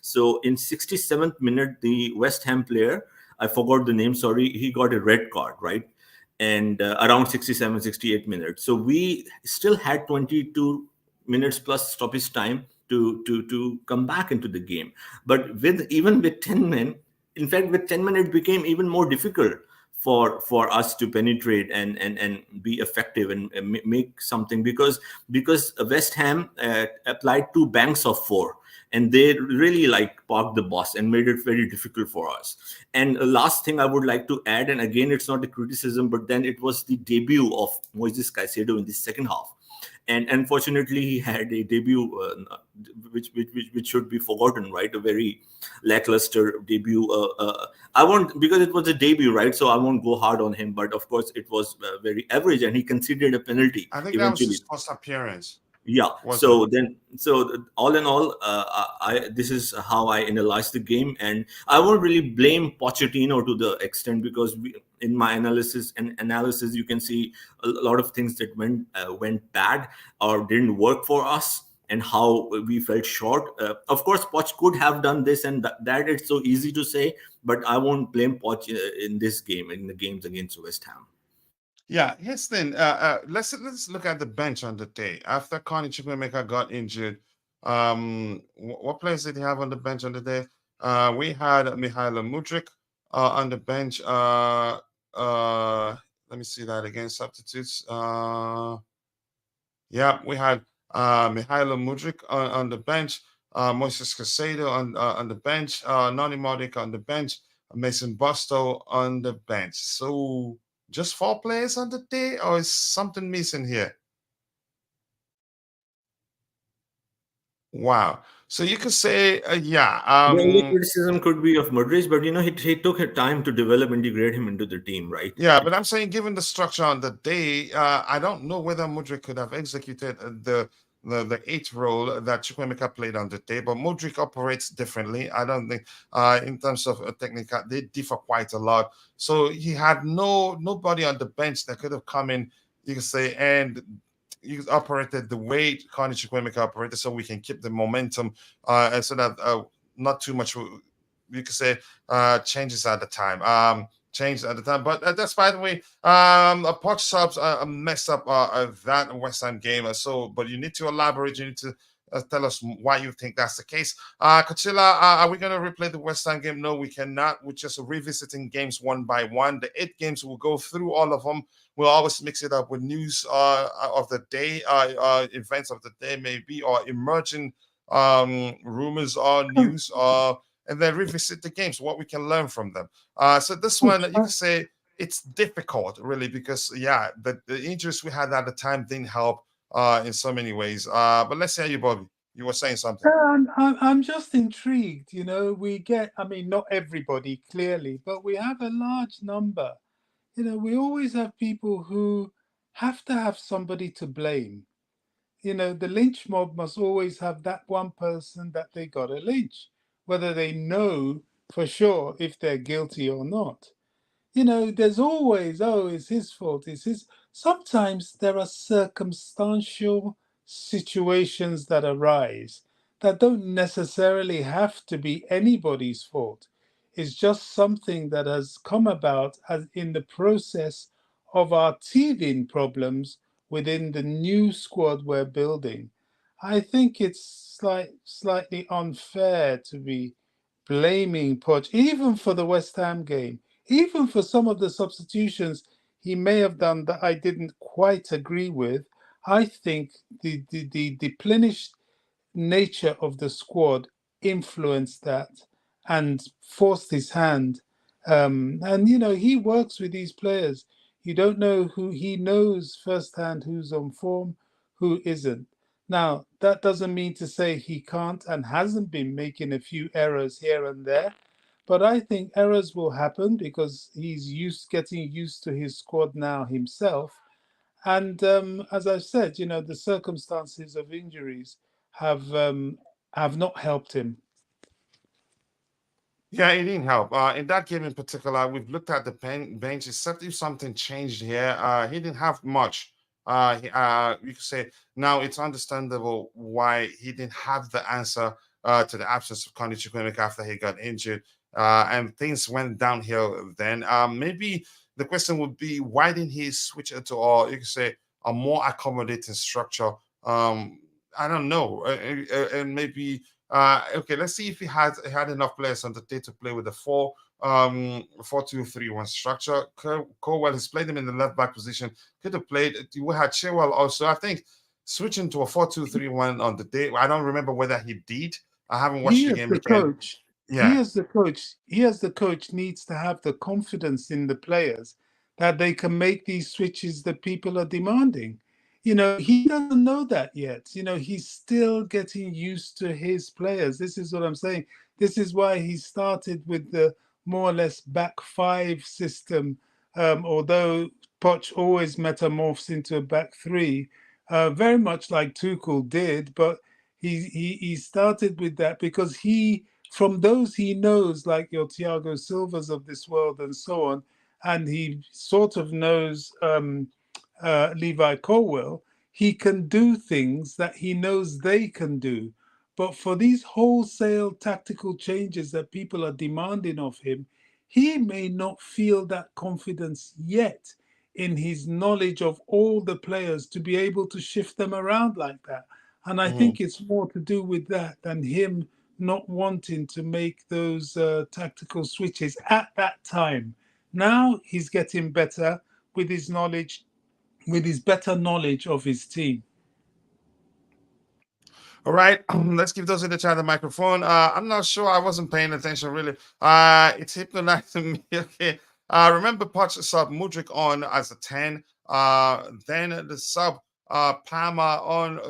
So in 67th minute, the West Ham player, I forgot the name, sorry, he got a red card, right? And around 67, 68 minutes. So we still had 22 minutes plus stoppage time to come back into the game. But even with 10 men, in fact, with 10 men, it became even more difficult for us to penetrate and be effective and make something, because West Ham applied 2 banks of 4, and they really like parked the bus and made it very difficult for us. And last thing I would like to add, and again, it's not a criticism, but then it was the debut of Moises Caicedo in the second half. And unfortunately, he had a debut which should be forgotten, right? A very lackluster debut. I won't, because it was a debut, right? So I won't go hard on him. But of course, it was very average, and he conceded a penalty
I think that was
eventually.
his first appearance.
Yeah.
Was
So
it?
then, so all in all, this is how I analyze the game, and I won't really blame Pochettino to the extent, because in my analysis, you can see a lot of things that went bad or didn't work for us, and how we felt short. Of course, Poch could have done this and that. It's so easy to say, but I won't blame Poch in this game, in the games against West Ham.
Yeah, yes. Then let's look at the bench on the day after Connie Chukwuemeka got injured. What players did he have on the bench on the day? We had Mihailo Mudryk on the bench. Let me see that again. Substitutes. Yeah, we had Mihailo Mudryk on the bench. Moises Caicedo on the bench. Noni Modic on the bench. Mason Busto on the bench. So just 4 players on the day, or is something missing here? Wow. So you could say, yeah.
The only criticism could be of Modric, but he took a time to develop, integrate him into the team, right?
Yeah, but I'm saying, given the structure on the day, I don't know whether Mudryk could have executed the 8 role that Chukwuemeka played on the day. But Mudryk operates differently. I don't think, in terms of technique, they differ quite a lot. So he had nobody on the bench that could have come in, you could say, and you operated the way Connie Chukwuemeka operated, so we can keep the momentum, and so that not too much, you could say, changes at the time. Changed at the time, but that's, by the way, Poch subs messed up that West Ham game. So, but you need to elaborate. You need to tell us why you think that's the case. Kachila, are we going to replay the West Ham game? No, we cannot. We're just revisiting games one by one. The 8 games, we'll go through all of them. We'll always mix it up with news of the day, events of the day, maybe, or emerging rumors or news, and then revisit the games, what we can learn from them. So this one, you can say it's difficult, really, because, yeah, the injuries we had at the time didn't help in so many ways. But let's hear you, Bobby. You were saying something.
I'm just intrigued. We get, I mean, not everybody clearly, but we have a large number. We always have people who have to have somebody to blame. The lynch mob must always have that one person that they got to lynch, whether they know for sure if they're guilty or not. There's always, oh, it's his fault, it's his. Sometimes there are circumstantial situations that arise that don't necessarily have to be anybody's fault. It's just something that has come about as in the process of our teething problems within the new squad we're building. I think it's slightly unfair to be blaming Poch, even for the West Ham game, even for some of the substitutions he may have done that I didn't quite agree with. I think the deplenished nature of the squad influenced that and forced his hand. And he works with these players. You don't know who he knows firsthand who's on form, who isn't. Now, that doesn't mean to say he can't and hasn't been making a few errors here and there. But I think errors will happen because he's getting used to his squad now himself. And as I've said, the circumstances of injuries have not helped him.
Yeah, it didn't help. In that game in particular, we've looked at the bench. Except if something changed here, he didn't have much. You could say now it's understandable why he didn't have the answer to the absence of Connie Chukwuemeka after he got injured, and things went downhill. Then maybe the question would be why didn't he switch it to, or you could say, a more accommodating structure? I don't know, and maybe okay, let's see if he had enough players on the day to play with the 4-2-3-1 structure. Colwell has played him in the left back position. Could have played. We had Chilwell also. I think switching to a 4-2-3-1 on the day. I don't remember whether he did. I haven't watched
He
the
as
game
the
again.
coach,
Yeah.
he as the coach needs to have the confidence in the players that they can make these switches that people are demanding. He doesn't know that yet. He's still getting used to his players. This is what I'm saying. This is why he started with the more or less back five system, although Poch always metamorphs into a back three, very much like Tuchel did, but he started with that because from those he knows, like your Thiago Silvas of this world and so on, and he sort of knows Levi Colwell. He can do things that he knows they can do. But for these wholesale tactical changes that people are demanding of him, he may not feel that confidence yet in his knowledge of all the players to be able to shift them around like that. And I
Mhm.
think it's more to do with that than him not wanting to make those tactical switches at that time. Now he's getting better with his knowledge, with his better knowledge of his team.
All right, let's give those in the chat the microphone. I'm not sure. I wasn't paying attention really. It's hypnotizing me. Okay. Remember, Poch sub Mudrik on as a 10. Then the sub Palmer on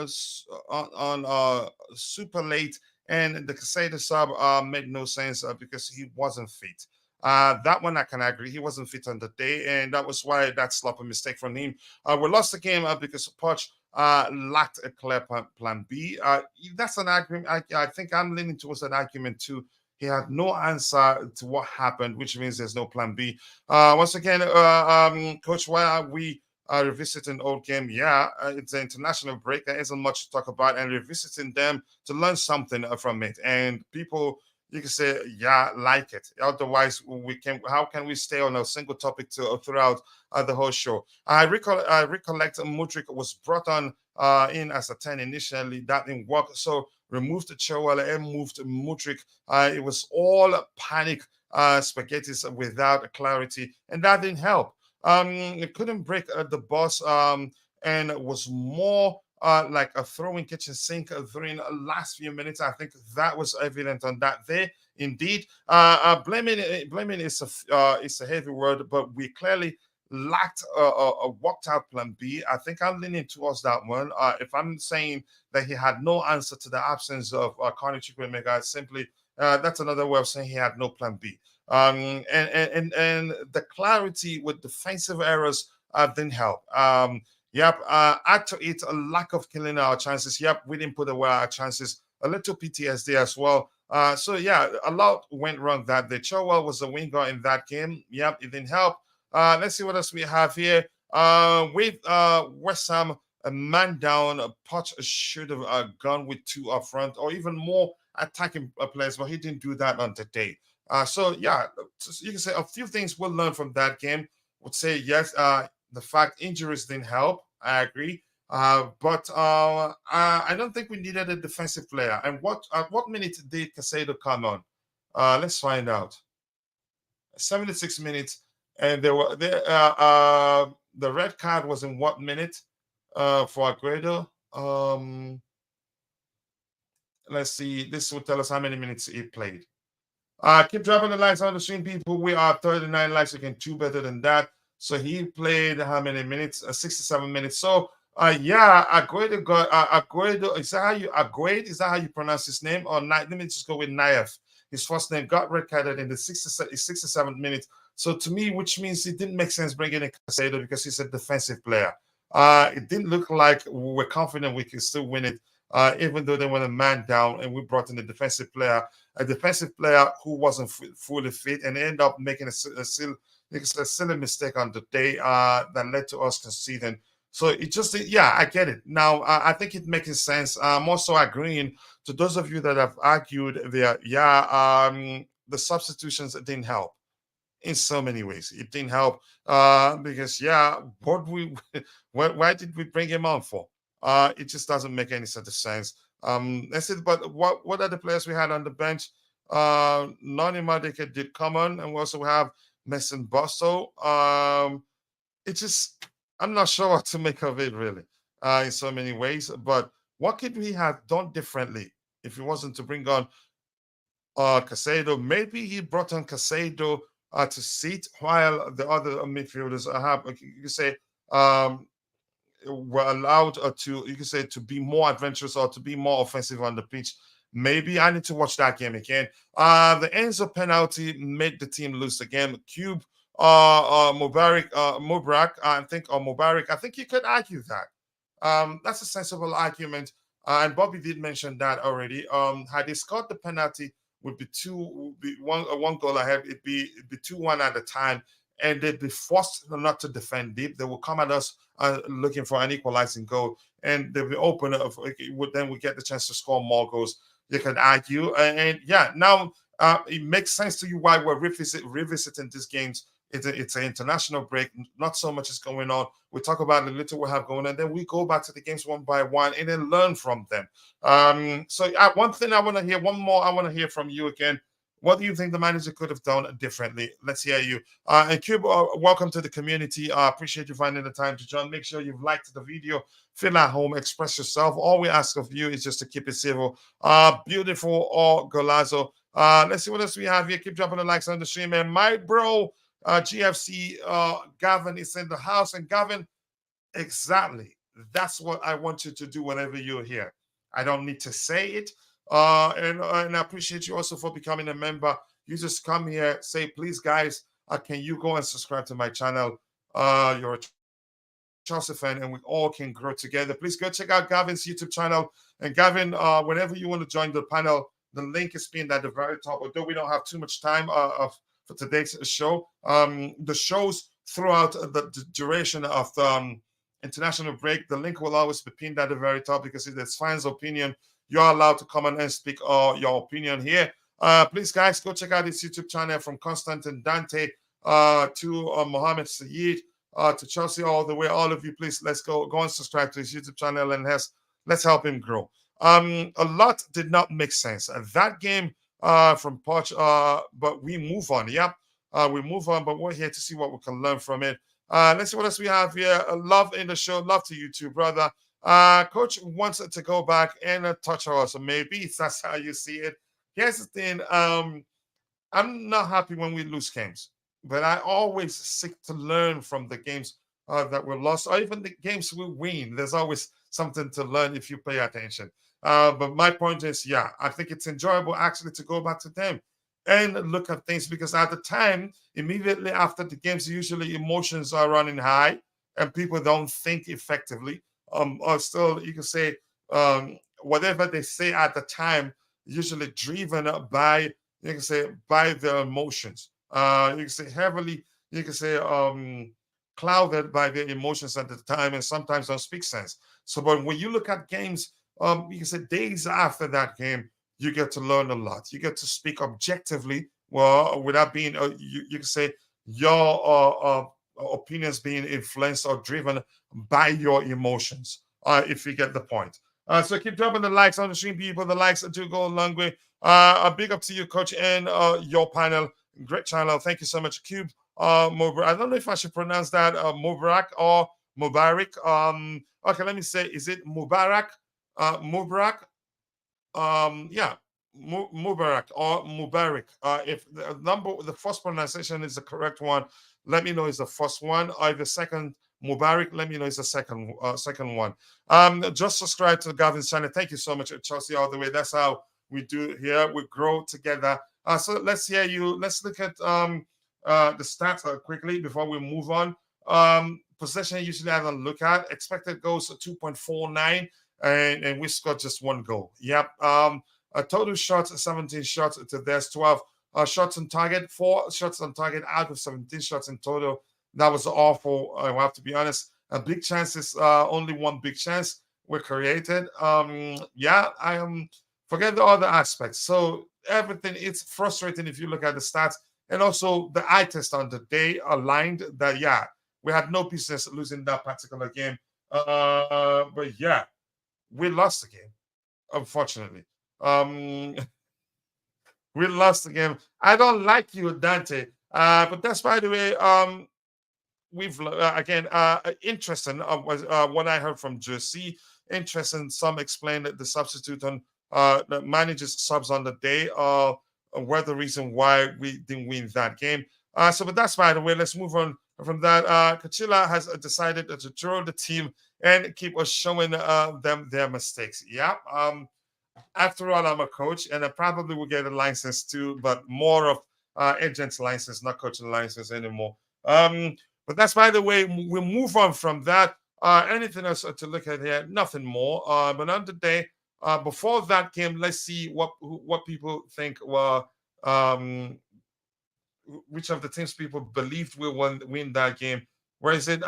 super late, and the Casada sub made no sense because he wasn't fit. That one I can agree. He wasn't fit on the day, and that was why that sloppy mistake from him. We lost the game because Poch lacked a clear plan B. That's an argument. I think I'm leaning towards that argument too. He had no answer to what happened, which means there's no plan B. Once again, Coach, why are we revisiting old game? Yeah, it's an international break. There isn't much to talk about, and revisiting them to learn something from it. And people, you can say, yeah, like it. Otherwise, we can. How can we stay on a single topic throughout the whole show? I recollect Mudrik was brought on in as a 10 initially. That didn't work. So removed Chowell and moved Mudrik. It was all panic spaghettis without clarity, and that didn't help. It couldn't break the boss, and was more like a throwing kitchen sink during the last few minutes. I think that was evident on that day. Indeed, blaming is a heavy word, but we clearly lacked a worked out plan B. I think I'm leaning towards that one. If I'm saying that he had no answer to the absence of Connie Chukwuemeka, simply that's another way of saying he had no plan B. And the clarity with defensive errors didn't help. Yep, add to it a lack of killing our chances. Yep, we didn't put away our chances. A little PTSD as well. So yeah, a lot went wrong that day. Chilwell was the winger in that game. Yep, it didn't help. Let's see what else we have here. With West Ham a man down, Poch should have gone with two up front or even more attacking players, but he didn't do that on the day. So yeah, you can say a few things we'll learn from that game. Would say yes. The fact injuries didn't help. I agree. But I don't think we needed a defensive player. And at what minute did Casado come on? Let's find out. 76 minutes, and the red card was in what minute for Aguero? Let's see. This will tell us how many minutes he played. Keep dropping the likes on the stream, people. We are 39 likes. You can do better than that. So he played how many minutes? 67 minutes. So yeah, Aguero got Aguero. Is that how you Aguero? Is that how you pronounce his name? Or let me just go with Naif. His first name got red carded in the 67th minute. So to me, which means it didn't make sense bringing in Casado because he's a defensive player. It didn't look like we were confident we could still win it even though they went a man down, and we brought in a defensive player who wasn't fully fit, and ended up making a silly mistake on the day that led to us conceding. So it just, yeah, I get it. Now, I think it making sense. I'm also agreeing to those of you that have argued that, the substitutions didn't help in so many ways. It didn't help because, what we, why did we bring him on for? It just doesn't make any sort of sense. That's it. But what are the players we had on the bench? Noni Madike did come on, and we also have Mason Bosso. It just, I'm not sure what to make of it really, in so many ways. But what could we have done differently if it wasn't to bring on Casado? Maybe he brought on Casado to sit while the other midfielders have, you could say, were allowed to, you could say, to be more adventurous or to be more offensive on the pitch. Maybe I need to watch that game again. The Enzo penalty made the team lose again. Cube, Mubarak, I think you could argue that. That's a sensible argument. And Bobby did mention that already. Had they scored the penalty, would be one goal ahead. It'd be 2-1 at the time, and they'd be forced not to defend deep. They will come at us looking for an equalizing goal, and they'll be open. Then we get the chance to score more goals. You can argue, now it makes sense to you why we're revisiting these games. It's an international break. Not so much is going on. We talk about the little we have going, and then we go back to the games one by one and then learn from them. One thing I want to hear, one more I want to hear from you again. What do you think the manager could have done differently? Let's hear you. And Cube, welcome to the community. I appreciate you finding the time to join. Make sure you've liked the video. Feel at home. Express yourself. All we ask of you is just to keep it civil. Beautiful or Golazo. Let's see what else we have here. Keep dropping the likes on the stream. And my bro, GFC, Gavin is in the house. And Gavin, exactly. That's what I want you to do whenever you're here. I don't need to say it. And I appreciate you also for becoming a member. You just come here, say, please, guys, can you go and subscribe to my channel? You're a Chelsea fan, and we all can grow together. Please go check out Gavin's YouTube channel. And Gavin, whenever you want to join the panel, the link is pinned at the very top. Although we don't have too much time for today's show, the shows throughout the duration of the international break, the link will always be pinned at the very top, because if there's fans' opinion, you're allowed to come and speak your opinion here. Please, guys, go check out his YouTube channel, from Constantine Dante to Mohammed Saeed to Chelsea, all the way. All of you, please, let's go and subscribe to his YouTube channel, and let's help him grow. A lot did not make sense. That game from Poch, but we move on. Yep, we move on, but we're here to see what we can learn from it. Let's see what else we have here. Love in the show. Love to you too, brother. Coach wants to go back and touch us. So maybe that's how you see it. Here's the thing. I'm not happy when we lose games, but I always seek to learn from the games that we lost, or even the games we win. There's always something to learn if you pay attention. But my point is, I think it's enjoyable actually to go back to them and look at things, because at the time, immediately after the games, usually emotions are running high and people don't think effectively. Or still, you can say whatever they say at the time, usually driven by, you can say, by their emotions. You can say heavily, you can say clouded by their emotions at the time, and sometimes don't speak sense. So, but when you look at games, you can say days after that game, you get to learn a lot. You get to speak objectively, well, without being, you can say, your opinions being influenced or driven by your emotions, if you get the point. So keep dropping the likes on the stream, people. The likes do go a long way. A big up to you, Coach, and your panel. Great channel. Thank you so much, Cube. Mubarak. I don't know if I should pronounce that Mubarak or Mubarak. Okay, let me say, is it Mubarak? Mubarak? Mubarak or Mubarak. If the first pronunciation is the correct one, let me know is the first one, or the second Mubarak, let me know is the second one. Just subscribe to Gavin's channel. Thank you so much, Chelsea, all the way. That's how we do here. We grow together. So let's hear you. Let's look at the stats quickly before we move on. Possession usually I don't look at. Expected goals 2.49. and we scored just one goal. Yep. A total shots 17 shots to theirs 12. Shots on target, 4 shots on target out of 17 shots in total. That was awful. I have to be honest. Big chances, only one big chance were created. Yeah, I am. Forget the other aspects. So everything, it's frustrating if you look at the stats, and also the eye test on the day aligned that yeah, we had no business losing that particular game. But yeah, we lost the game, unfortunately. Um, we lost the game. I don't like you, Dante. But that's by the way. We've again interesting was what I heard from Jersey. Interesting. Some explained that the substitute on the managers subs on the day were the reason why we didn't win that game. But that's by the way. Let's move on from that. Kachila has decided to throw the team and keep us showing them their mistakes. Yeah. After all, I'm a coach, and I probably will get a license too, but more of agent's license, not coaching license anymore. But that's by the way. We'll move on from that. Anything else to look at here? Nothing more. But on the day before that game, let's see what people think were which of the teams people believed will win that game. Where is it?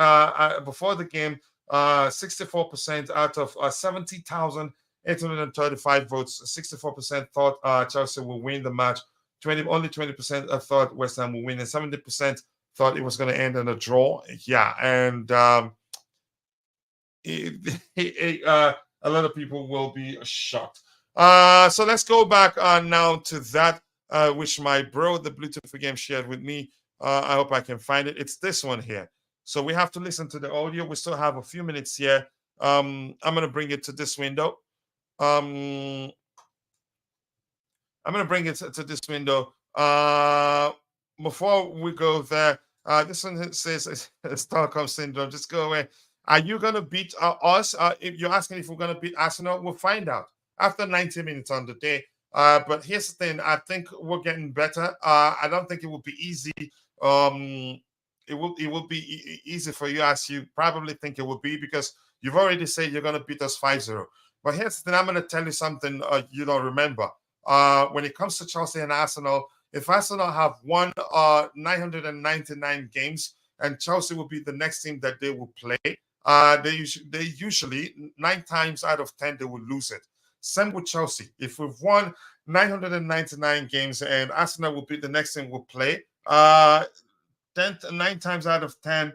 Before the game, 64% out of 70,835 votes, 64% thought Chelsea will win the match. Only 20% thought West Ham will win, and 70% thought it was going to end in a draw. Yeah, and a lot of people will be shocked. So let's go back now to that, which my bro, the Bluetooth for game, shared with me. I hope I can find it. It's this one here. So we have to listen to the audio. We still have a few minutes here. I'm going to bring it to this window. I'm going to bring it to this window. Before we go there, this one says Stockholm syndrome. Just go away. Are you going to beat us? If you're asking if we're going to beat Arsenal, we'll find out after 90 minutes on the day. But here's the thing. I think we're getting better. I don't think it will be easy. It will be easy for you, as you probably think it will be, because you've already said you're going to beat us 5-0. But here's the thing. I'm going to tell you something you don't remember. When it comes to Chelsea and Arsenal, if Arsenal have won 999 games, and Chelsea will be the next team that they will play, they usually 9 times out of 10 they will lose it. Same with Chelsea. If we've won 999 games and Arsenal will be the next team we'll play, 9 times out of 10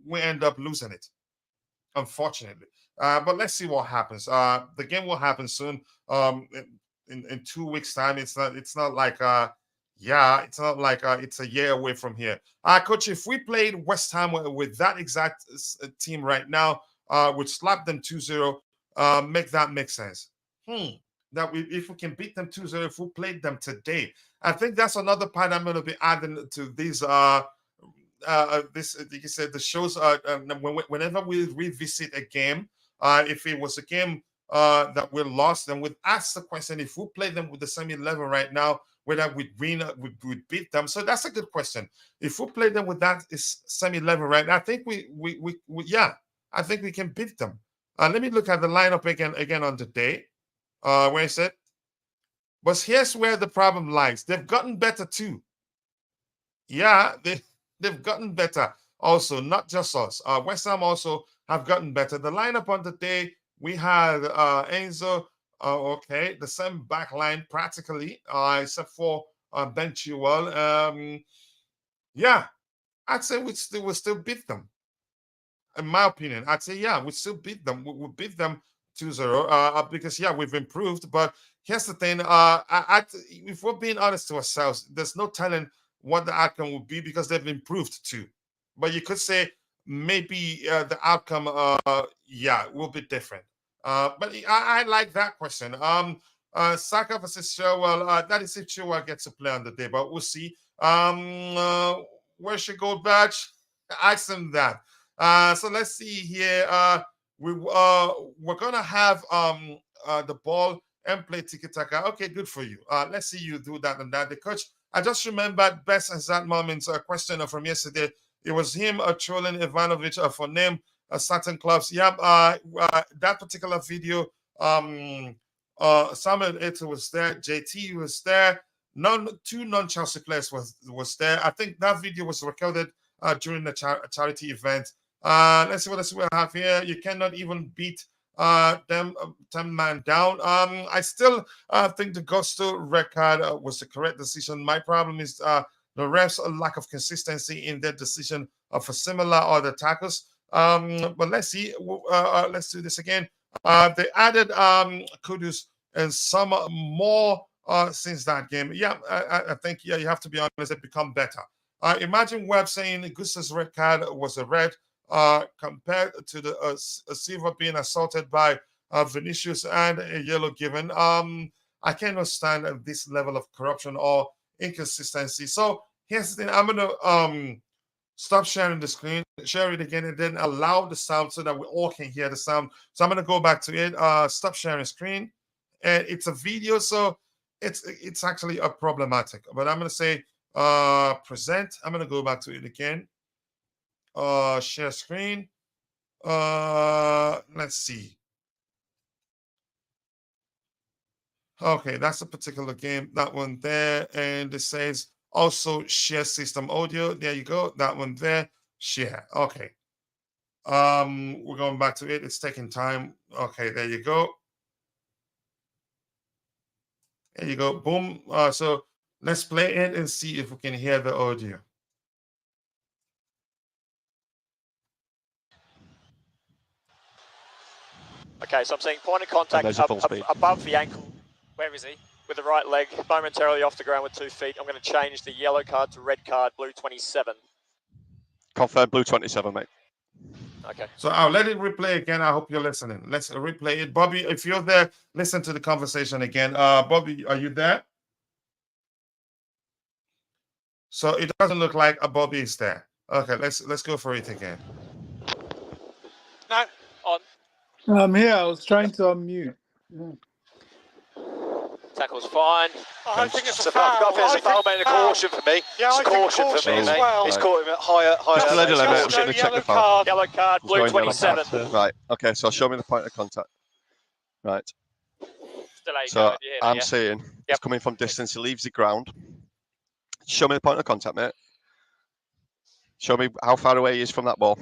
we end up losing it, unfortunately. But let's see what happens. The game will happen soon. In 2 weeks' time. It's not like it's not like it's a year away from here. Coach, if we played West Ham with that exact team right now, would slap them 2-0, make that make sense? If we can beat them 2-0, if we played them today, I think that's another part I'm going to be adding to these this, like you said, the shows. Whenever we revisit a game, if it was a game that we lost, then we'd ask the question: if we play them with the same 11 right now, whether we'd win, we'd beat them. So that's a good question. If we play them with that same 11 right now, I think I think we can beat them. Let me look at the lineup again on the day. Where is it? But here's where the problem lies. They've gotten better too. Yeah, they've gotten better also, not just us. West Ham also have gotten better. The lineup on the day, we had Enzo, okay, the same back line practically, except for Ben Chilwell. Yeah, I'd say we'll still beat them. In my opinion, I'd say, yeah, we still beat them. We beat them 2-0 because, yeah, we've improved. But here's the thing. If we're being honest to ourselves, there's no telling what the outcome will be because they've improved too. But you could say maybe the outcome, will be different. But I like that question. Saka versus Chilwell, that is if Chilwell gets to play on the day, but we'll see. Where's your gold badge? Ask him that. So let's see here. We're gonna have the ball and play tiki-taka. Okay, good for you. Let's see you do that and that. The coach, I just remembered best exact moments. A question from yesterday. It was him trolling Ivanovic for name certain clubs. Yep, that particular video, Samuel Eto'o was there, JT was there, two non-Chelsea players was there. I think that video was recorded during the charity event. Let's see what else we have here. You cannot even beat them 10 man down. I still think the Gusto red card was the correct decision. My problem is the refs' lack of consistency in their decision for similar other tackles. But let's see. Let's do this again. They added Kudus and some more since that game. Yeah, I think you have to be honest. It become better. Imagine Webb saying Gusto's red card was a red. Compared to the Silva being assaulted by Vinicius and a yellow given. I cannot stand this level of corruption or inconsistency. So here's the thing. I'm gonna stop sharing the screen, share it again, and then allow the sound so that we all can hear the sound. So I'm gonna go back to it. Stop sharing screen, and it's a video, so it's actually a problematic. But I'm gonna say present. I'm gonna go back to it again. Share screen. Let's see. Okay, that's a particular game. That one there, and it says also share system audio. There you go. That one there. Share. Okay. We're going back to it. It's taking time. Okay, there you go. There you go. Boom. So let's play it and see if we can hear the audio.
Okay, so I'm seeing point of contact above the ankle. Where is he? With the right leg, momentarily off the ground with 2 feet. I'm going to change the yellow card to red card, blue 27.
Confirm, blue 27, mate.
Okay.
So I'll let it replay again. I hope you're listening. Let's replay it. Bobby, if you're there, listen to the conversation again. Bobby, are you there? So it doesn't look like a Bobby is there. Okay, let's go for it again.
No, on.
I'm here. I was trying to unmute. Yeah.
Tackle's fine.
I think it's a foul.
It's a foul, mate. A caution for me.
Yeah,
it's
I
caution
think
for me, mate.
well.
It's caught him at higher.
Just let it, mate. I'm going to check the foul.
Yellow card, blue 27.
Right. Okay. So show me the point of contact. Right. So I'm saying it's coming from distance. He leaves the ground. Show me the point of contact, mate. Show me how far away he is from that ball.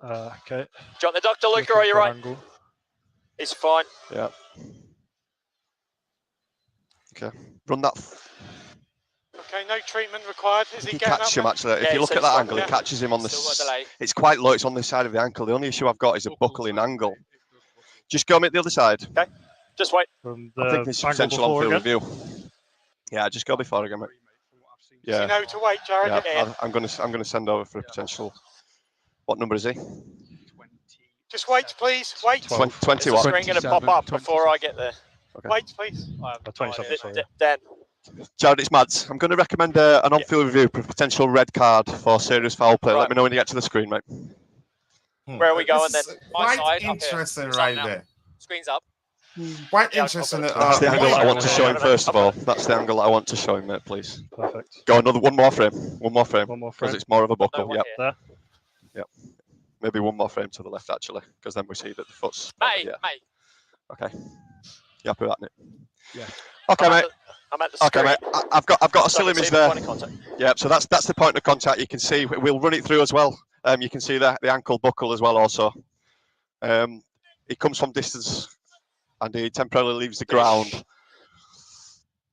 Okay.
Do you want the doctor, Luke, or are you right?
Angle.
It's fine.
Yeah. Okay. Run that.
Okay, no treatment required. Is he
He
getting
catches
up?
him actually.
Yeah,
if you look at that angle,
yeah.
he catches him on the.
Still got delay.
It's quite low. It's on the side of the ankle. The only issue I've got is a buckling angle. Just go at the other side.
Okay. Just wait.
From
I think this is potential on field review. Yeah, just go before again, mate.
Does he know to wait, Jared?
Yeah, I'm gonna send over for a potential. What number is he?
Just wait, please. Wait.
20
Is the
what?
screen going to pop up before I get there?
Okay.
Wait, please.
27, sorry. Dan.
Jared, it's Mads. I'm going to recommend an on-field review for a potential red card for serious foul play.
Right.
Let me know when you get to the screen, mate.
Where are we going
This
then?
is
My
quite
side,
interesting
up
right
now.
there.
Screen's up.
Quite
Yeah,
interesting.
That's the angle that I want to show him
I've
first of
got
all.
it.
That's the angle that I want to show him, mate, please.
Perfect.
Go one more frame. One more frame.
One more
Because
frame.
it's more of a
No
buckle.
one
Yep.
here.
There.
Yep. Maybe one more frame to the left, actually. Because then we see that the foot's...
Mate,
Yeah.
mate.
Okay. You happy with that, Nick?
Yeah.
Okay, mate.
I'm at the
Okay,
screen.
mate. I've got a
So I
still
can
image
see the
there.
point of contact.
Yeah, so that's the point of contact. You can see we'll run it through as well. You can see the ankle buckle as well. Also, it comes from distance, and he temporarily leaves the ground.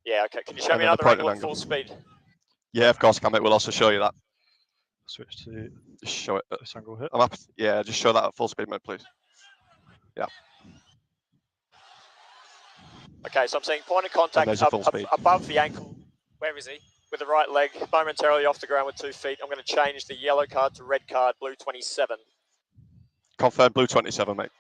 Yeah, okay. Can you show
And
me
then the
another
point of
angle at
angle.
full speed?
Yeah, of course, I can. Mate. We'll also show you that.
Switch to
Just show it.
this angle here.
I'm happy. Yeah, just show that at full speed, mate, please. Yeah.
Okay, so I'm seeing point of contact
there's a full speed.
above the ankle. Where is he? With the right leg, momentarily off the ground with 2 feet. I'm going to change the yellow card to red card, blue 27.
Confirm, blue 27, mate.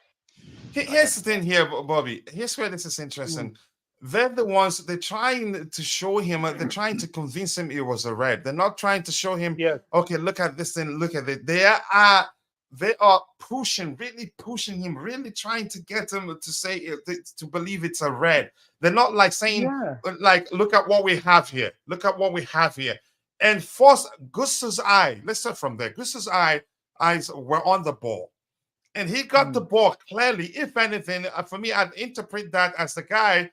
Here's the thing here, Bobby. Here's where this is interesting. They're the ones, they're trying to show him, they're trying to convince him it was a red. They're not trying to show him, okay, look at this thing, look at it. They are pushing, really pushing him, really trying to get him to say it, to believe it's a red. They're not like saying, like, look at what we have here. Look at what we have here. And force Gusto's eye, let's start from there. Gusto's eyes were on the ball. And he got the ball clearly. If anything, for me, I'd interpret that as the guy.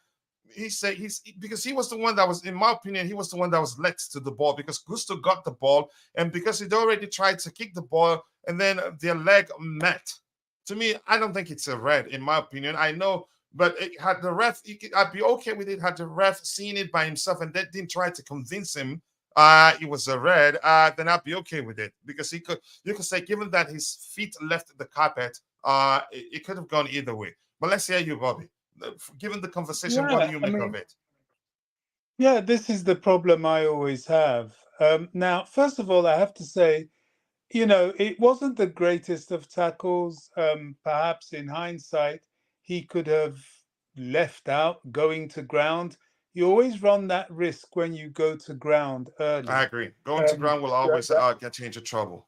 He said because he was the one that was, in my opinion, he was the one that was led to the ball because Gusto got the ball, and because he'd already tried to kick the ball, and then their leg met. To me, I don't think it's a red, in my opinion. I know, but had the ref, I'd be okay with it had the ref seen it by himself and then didn't try to convince him it was a red, then I'd be okay with it because you could say, given that his feet left the carpet, it could have gone either way. But let's hear you, Bobby. Given the conversation, what do you make of it?
Yeah, this is the problem I always have. Now, first of all, I have to say, it wasn't the greatest of tackles. Perhaps in hindsight, he could have left out going to ground. You always run that risk when you go to ground early.
I agree. Going to ground will always get you into trouble.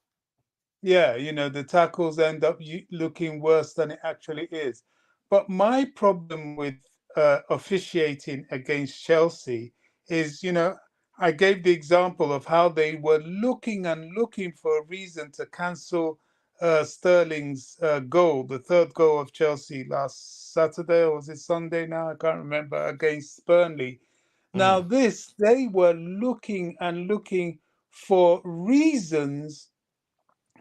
Yeah, the tackles end up looking worse than it actually is. But my problem with officiating against Chelsea is, I gave the example of how they were looking and looking for a reason to cancel Sterling's goal, the third goal of Chelsea last Saturday, or was it Sunday now? I can't remember, against Burnley. Now, they were looking and looking for reasons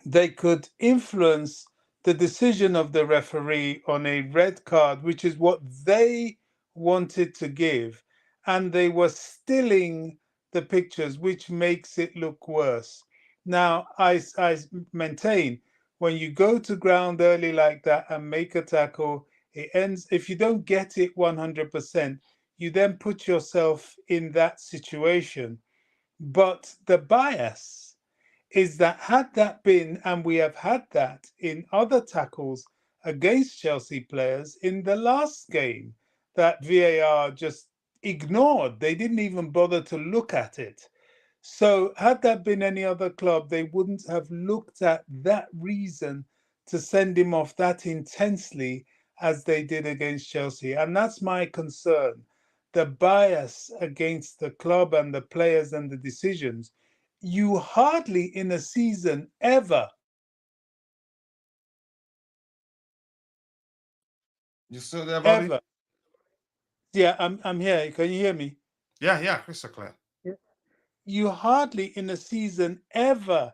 they could influence the decision of the referee on a red card, which is what they wanted to give. And they were stilling the pictures, which makes it look worse. Now, I maintain when you go to ground early like that and make a tackle, it ends, if you don't get it 100%, you then put yourself in that situation. But the bias is that had that been, and we have had that in other tackles against Chelsea players in the last game, that VAR just ignored. They didn't even bother to look at it. So had that been any other club, they wouldn't have looked at that reason to send him off that intensely as they did against Chelsea. And that's my concern. The bias against the club and the players and the decisions. You hardly in a season ever.
You still there, Bobby?
Ever. Yeah, I'm here. Can you hear me?
Yeah, crystal clear.
You hardly in a season ever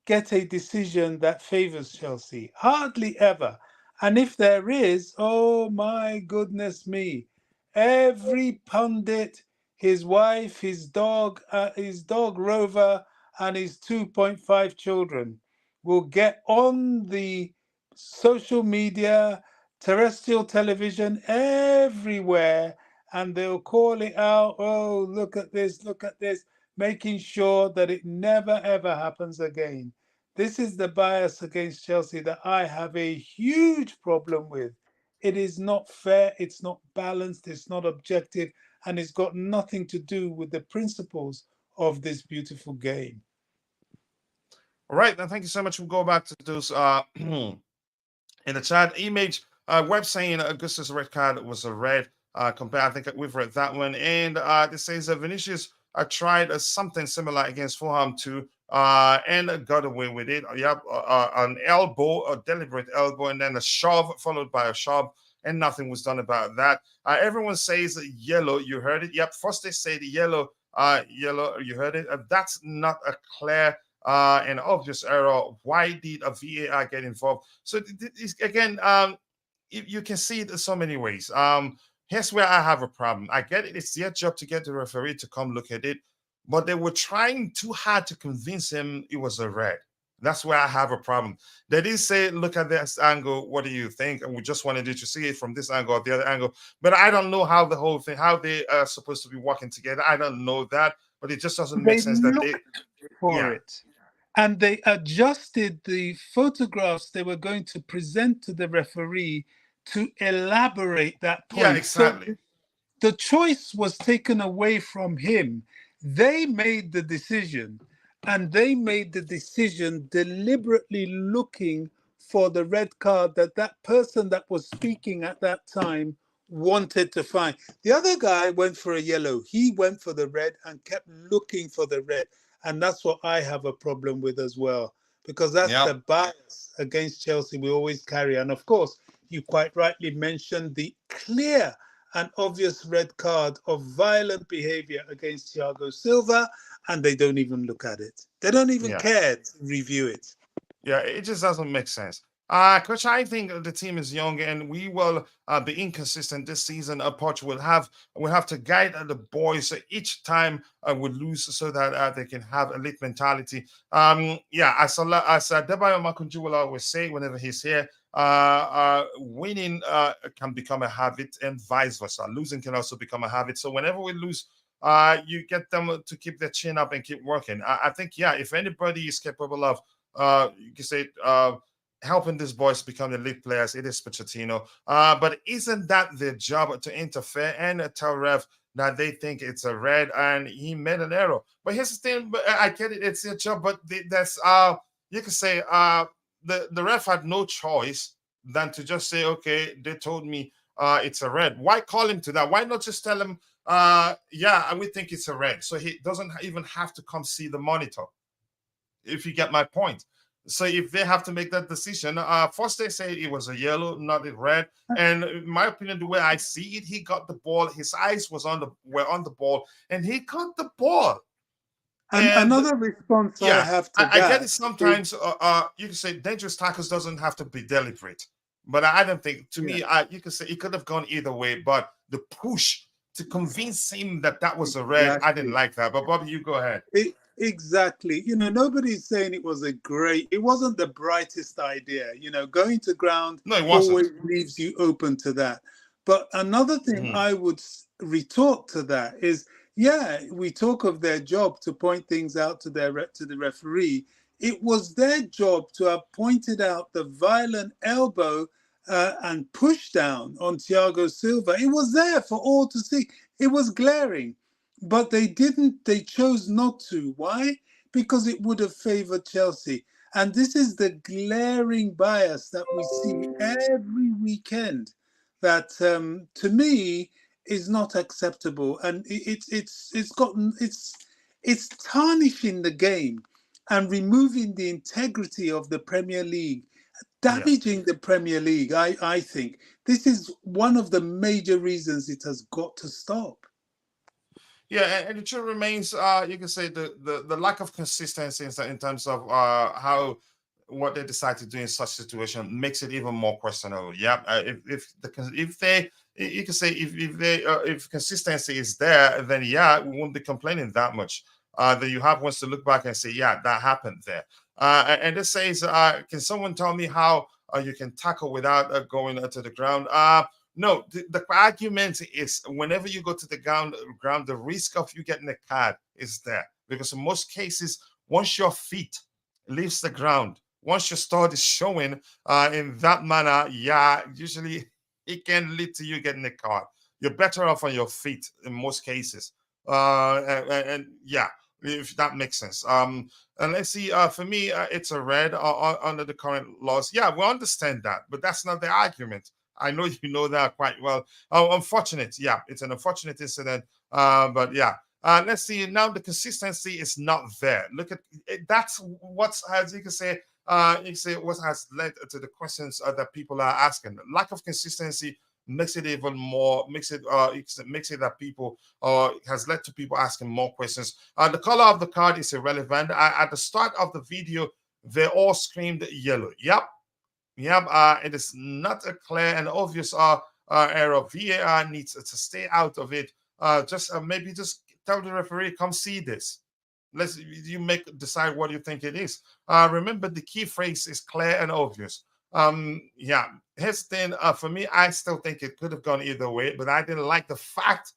get a decision that favors Chelsea. Hardly ever. And if there is, oh my goodness me, every pundit, his wife, his dog Rover, and his 2.5 children will get on the social media, terrestrial television, everywhere, and they'll call it out. Oh, look at this, making sure that it never ever happens again. This is the bias against Chelsea that I have a huge problem with. It is not fair, it's not balanced, it's not objective, and it's got nothing to do with the principles of this beautiful game.
All right, then thank you so much. We'll go back to those in the chat. Image web saying Augustus' red card was a red. Compare, I think we've read that one. And this says Vinicius tried something similar against Fulham too, and got away with it. Yep, an elbow, a deliberate elbow, and then a shove followed by a shove, and nothing was done about that. Everyone says yellow. You heard it. Yep. First they say the yellow. Yellow. You heard it. That's not a clear an obvious error. Why did a VAR get involved? So again, you can see it in so many ways. Here's where I have a problem. I get it; it's their job to get the referee to come look at it, but they were trying too hard to convince him it was a red. That's where I have a problem. They did say, look at this angle. What do you think? And we just wanted you to see it from this angle or the other angle. But I don't know how the whole thing, how they are supposed to be working together. I don't know that. But it just doesn't make sense that they
for it. And they adjusted the photographs they were going to present to the referee to elaborate that point.
Yeah, exactly.
So the choice was taken away from him. They made the decision, and they made the decision deliberately looking for the red card that person that was speaking at that time wanted to find. The other guy went for a yellow. He went for the red and kept looking for the red. And that's what I have a problem with as well. because that's the bias against Chelsea we always carry. And of course, you quite rightly mentioned the clear and obvious red card of violent behavior against Thiago Silva, and they don't even look at it. They don't even care to review it.
Yeah, it just doesn't make sense. Coach, I think the team is young and we will be inconsistent this season. Poch will have to guide the boys each time we lose so that they can have elite mentality. As Debayo Makunju will always say whenever he's here, winning can become a habit and vice versa. Losing can also become a habit. So whenever we lose, you get them to keep their chin up and keep working. I think, if anybody is capable of you can say helping these boys become elite players, it is Pochettino. But isn't that their job to interfere and tell ref that they think it's a red and he made an error? But here's the thing, I get it, it's their job, but that's you can say the ref had no choice than to just say, okay, they told me it's a red. Why call him to that? Why not just tell him we think it's a red, so he doesn't even have to come see the monitor, if you get my point. So if they have to make that decision, first they say it was a yellow, not a red. And in my opinion, the way I see it, he got the ball, his eyes were on the ball, and he caught the ball.
And another response I have to that.
I get it sometimes, you can say dangerous tackles doesn't have to be deliberate. But I don't think, to me, you could say it could have gone either way, but the push to convince him that was a red, I didn't like that. But Bobby, you go ahead.
Exactly. Nobody's saying it wasn't the brightest idea. Going to ground always leaves you open to that. But another thing I would retort to that is, we talk of their job to point things out to the referee. It was their job to have pointed out the violent elbow and push down on Thiago Silva. It was there for all to see. It was glaring. But they didn't, they chose not to. Why? Because it would have favored Chelsea. And this is the glaring bias that we see every weekend that, to me, is not acceptable. And it's tarnishing the game and removing the integrity of the Premier League, damaging the Premier League, I think. This is one of the major reasons it has got to stop.
Yeah, and it still remains, you can say, the lack of consistency in terms of what they decide to do in such situation makes it even more questionable. Yeah, if consistency is there, then we won't be complaining that much. Then you have ones to look back and say, that happened there. And this says, can someone tell me how you can tackle without going to the ground? No, the argument is whenever you go to the ground, the risk of you getting a card is there. Because in most cases, once your feet leaves the ground, once your start is showing in that manner, usually it can lead to you getting a card. You're better off on your feet in most cases. If that makes sense. And let's see, for me, it's a red under the current laws. Yeah, we understand that, but that's not the argument. I know you know that quite well. Unfortunate. Yeah, it's an unfortunate incident. Let's see. Now the consistency is not there. Look at it. That's what's, as you can say, what has led to the questions that people are asking. Lack of consistency makes it even more, makes it that people has led to people asking more questions. The color of the card is irrelevant. At the start of the video, they all screamed yellow. Yep. It is not a clear and obvious error. VAR needs to stay out of it. Maybe just tell the referee, come see this. Decide what you think it is. Remember, the key phrase is clear and obvious. Here's the thing. For me, I still think it could have gone either way, but I didn't like the fact,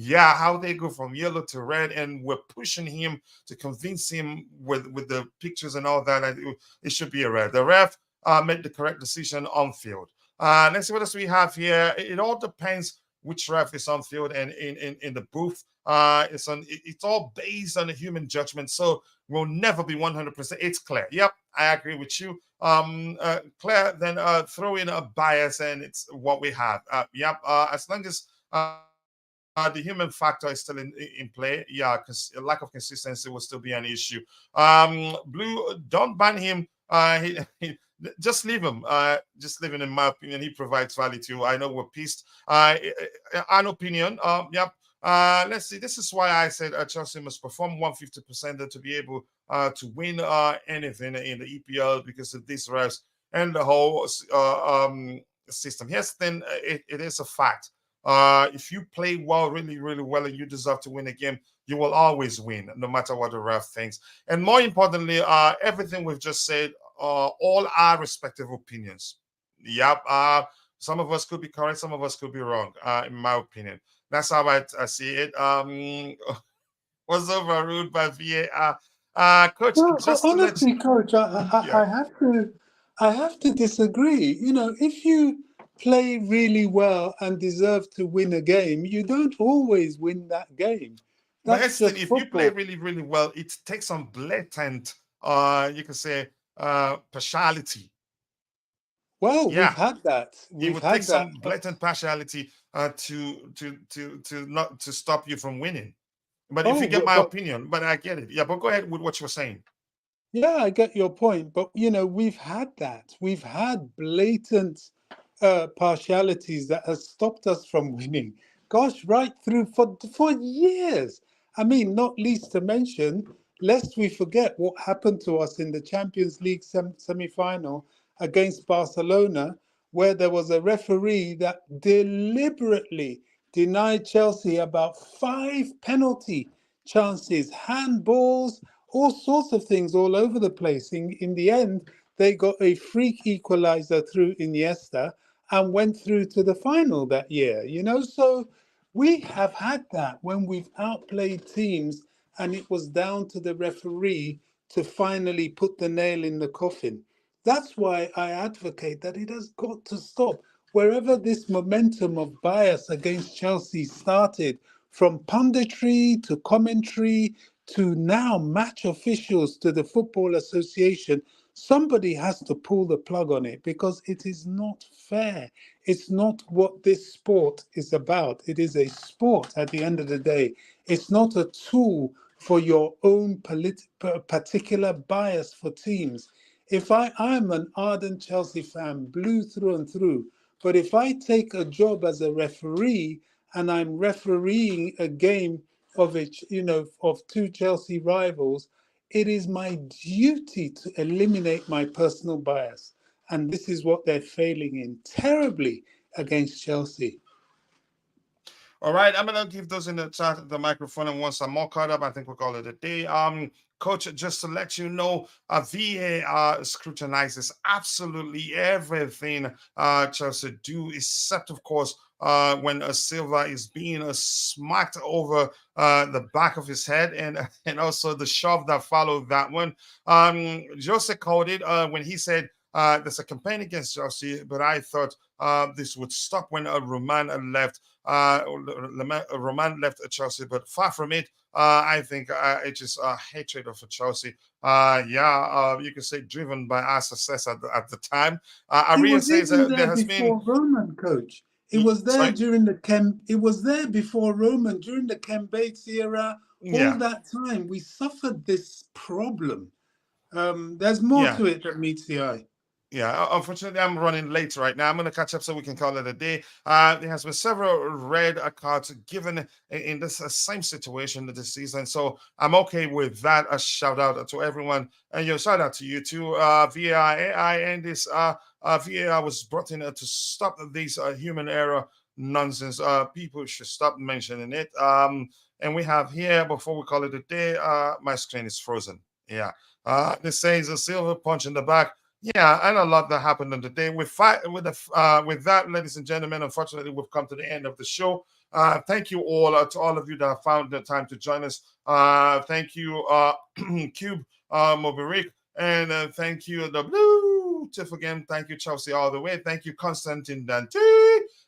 how they go from yellow to red, and we're pushing him to convince him with the pictures and all that it should be a red. The ref made the correct decision on field. Let's see what else we have here. It all depends which ref is on field and in the booth. It's all based on a human judgment, so we'll never be 100%. It's clear. Yep, I agree with you. Clear, then throw in a bias, and it's what we have. As long as the human factor is still in play, because a lack of consistency will still be an issue. Blue, don't ban him Just leave him. Just leave him. In my opinion, he provides value too. I know we're pissed. An opinion. Yep. Let's see. This is why I said Chelsea must perform 150% to be able to win anything in the EPL because of these refs and the whole system. Here's the thing. It is a fact. If you play well, really, really well, and you deserve to win a game, you will always win, no matter what the ref thinks. And more importantly, everything we've just said, all our respective opinions. Yep. Some of us could be correct, some of us could be wrong, in my opinion. That's how I see it. Was overruled by VAR. Coach,
Well,
just
honestly, Coach,
yeah.
I have to disagree. You know, if you play really well and deserve to win a game, you don't always win that game.
But
That's
Eston,
just
if you play
football.
really, really well, it takes some blatant, you can say, partiality.
Well,
Yeah,
we've had that.
it
We've
would take
had that.
some blatant partiality to not to stop you from winning. But if you get my
But
opinion, but I get it. Yeah, but go ahead with what you were saying.
yeah, I get your point. But you know, we've had that. We've had blatant partialities that has stopped us from winning. Gosh, right through for years. I mean, not least to mention, lest we forget what happened to us in the Champions League semi-final against Barcelona, where there was a referee that deliberately denied Chelsea about 5 penalty chances, handballs, all sorts of things all over the place. In the end, they got a freak equalizer through Iniesta and went through to the final that year. You know, so we have had that when we've outplayed teams and it was down to the referee to finally put the nail in the coffin. That's why I advocate that it has got to stop. Wherever this momentum of bias against Chelsea started, from punditry to commentary to now match officials to the Football Association, somebody has to pull the plug on it because it is not fair. It's not what this sport is about. It is a sport at the end of the day. It's not a tool for your own particular bias for teams. If I'm an ardent Chelsea fan, blue through and through, but if I take a job as a referee and I'm refereeing a game of it, you know, of two Chelsea rivals, it is my duty to eliminate my personal bias. And this is what they're failing in terribly against Chelsea.
All right, I'm gonna give those in the chat the microphone, and once I'm more caught up, I think we'll call it a day. Coach, just to let you know, VAR scrutinizes absolutely everything Chelsea do, except of course when a Silva is being smacked over the back of his head, and also the shove that followed that one. Jose called it when he said there's a campaign against Chelsea, but I thought this would stop when Roman left. Roman left Chelsea, but far from it. I think it's just a hatred of Chelsea. You could say driven by our success at the time. Aria says there has been
Roman, Coach. It was there
sorry?
during the It was there before Roman during the Ken Bates era.
Yeah.
All that time, we suffered this problem. There's more to it that meets the eye.
Yeah, unfortunately, I'm running late right now. I'm going to catch up so we can call it a day. There has been several red cards given in this same situation this season, so I'm okay with that. A shout out to everyone, and shout out to you too. VAR AI and this VAR was brought in to stop these human error nonsense. People should stop mentioning it. And we have here before we call it a day. My screen is frozen. Yeah. This says a silver punch in the back. Yeah, and a lot that happened on the day. With that, ladies and gentlemen, unfortunately, we've come to the end of the show. Thank you all to all of you that have found the time to join us. Thank you, Cube Mobirik, and thank you, the Blue Tiff again. Thank you, Chelsea, all the way. Thank you, Constantine Dante,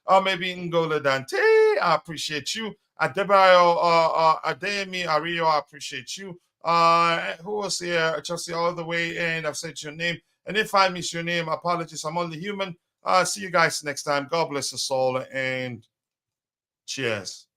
or maybe Ngola Dante. I appreciate you. Adebayo, Ademi Ario, I appreciate you. Who was here? Chelsea, all the way, and I've said your name. And if I miss your name, apologies. I'm only human. See you guys next time. God bless us all, and cheers.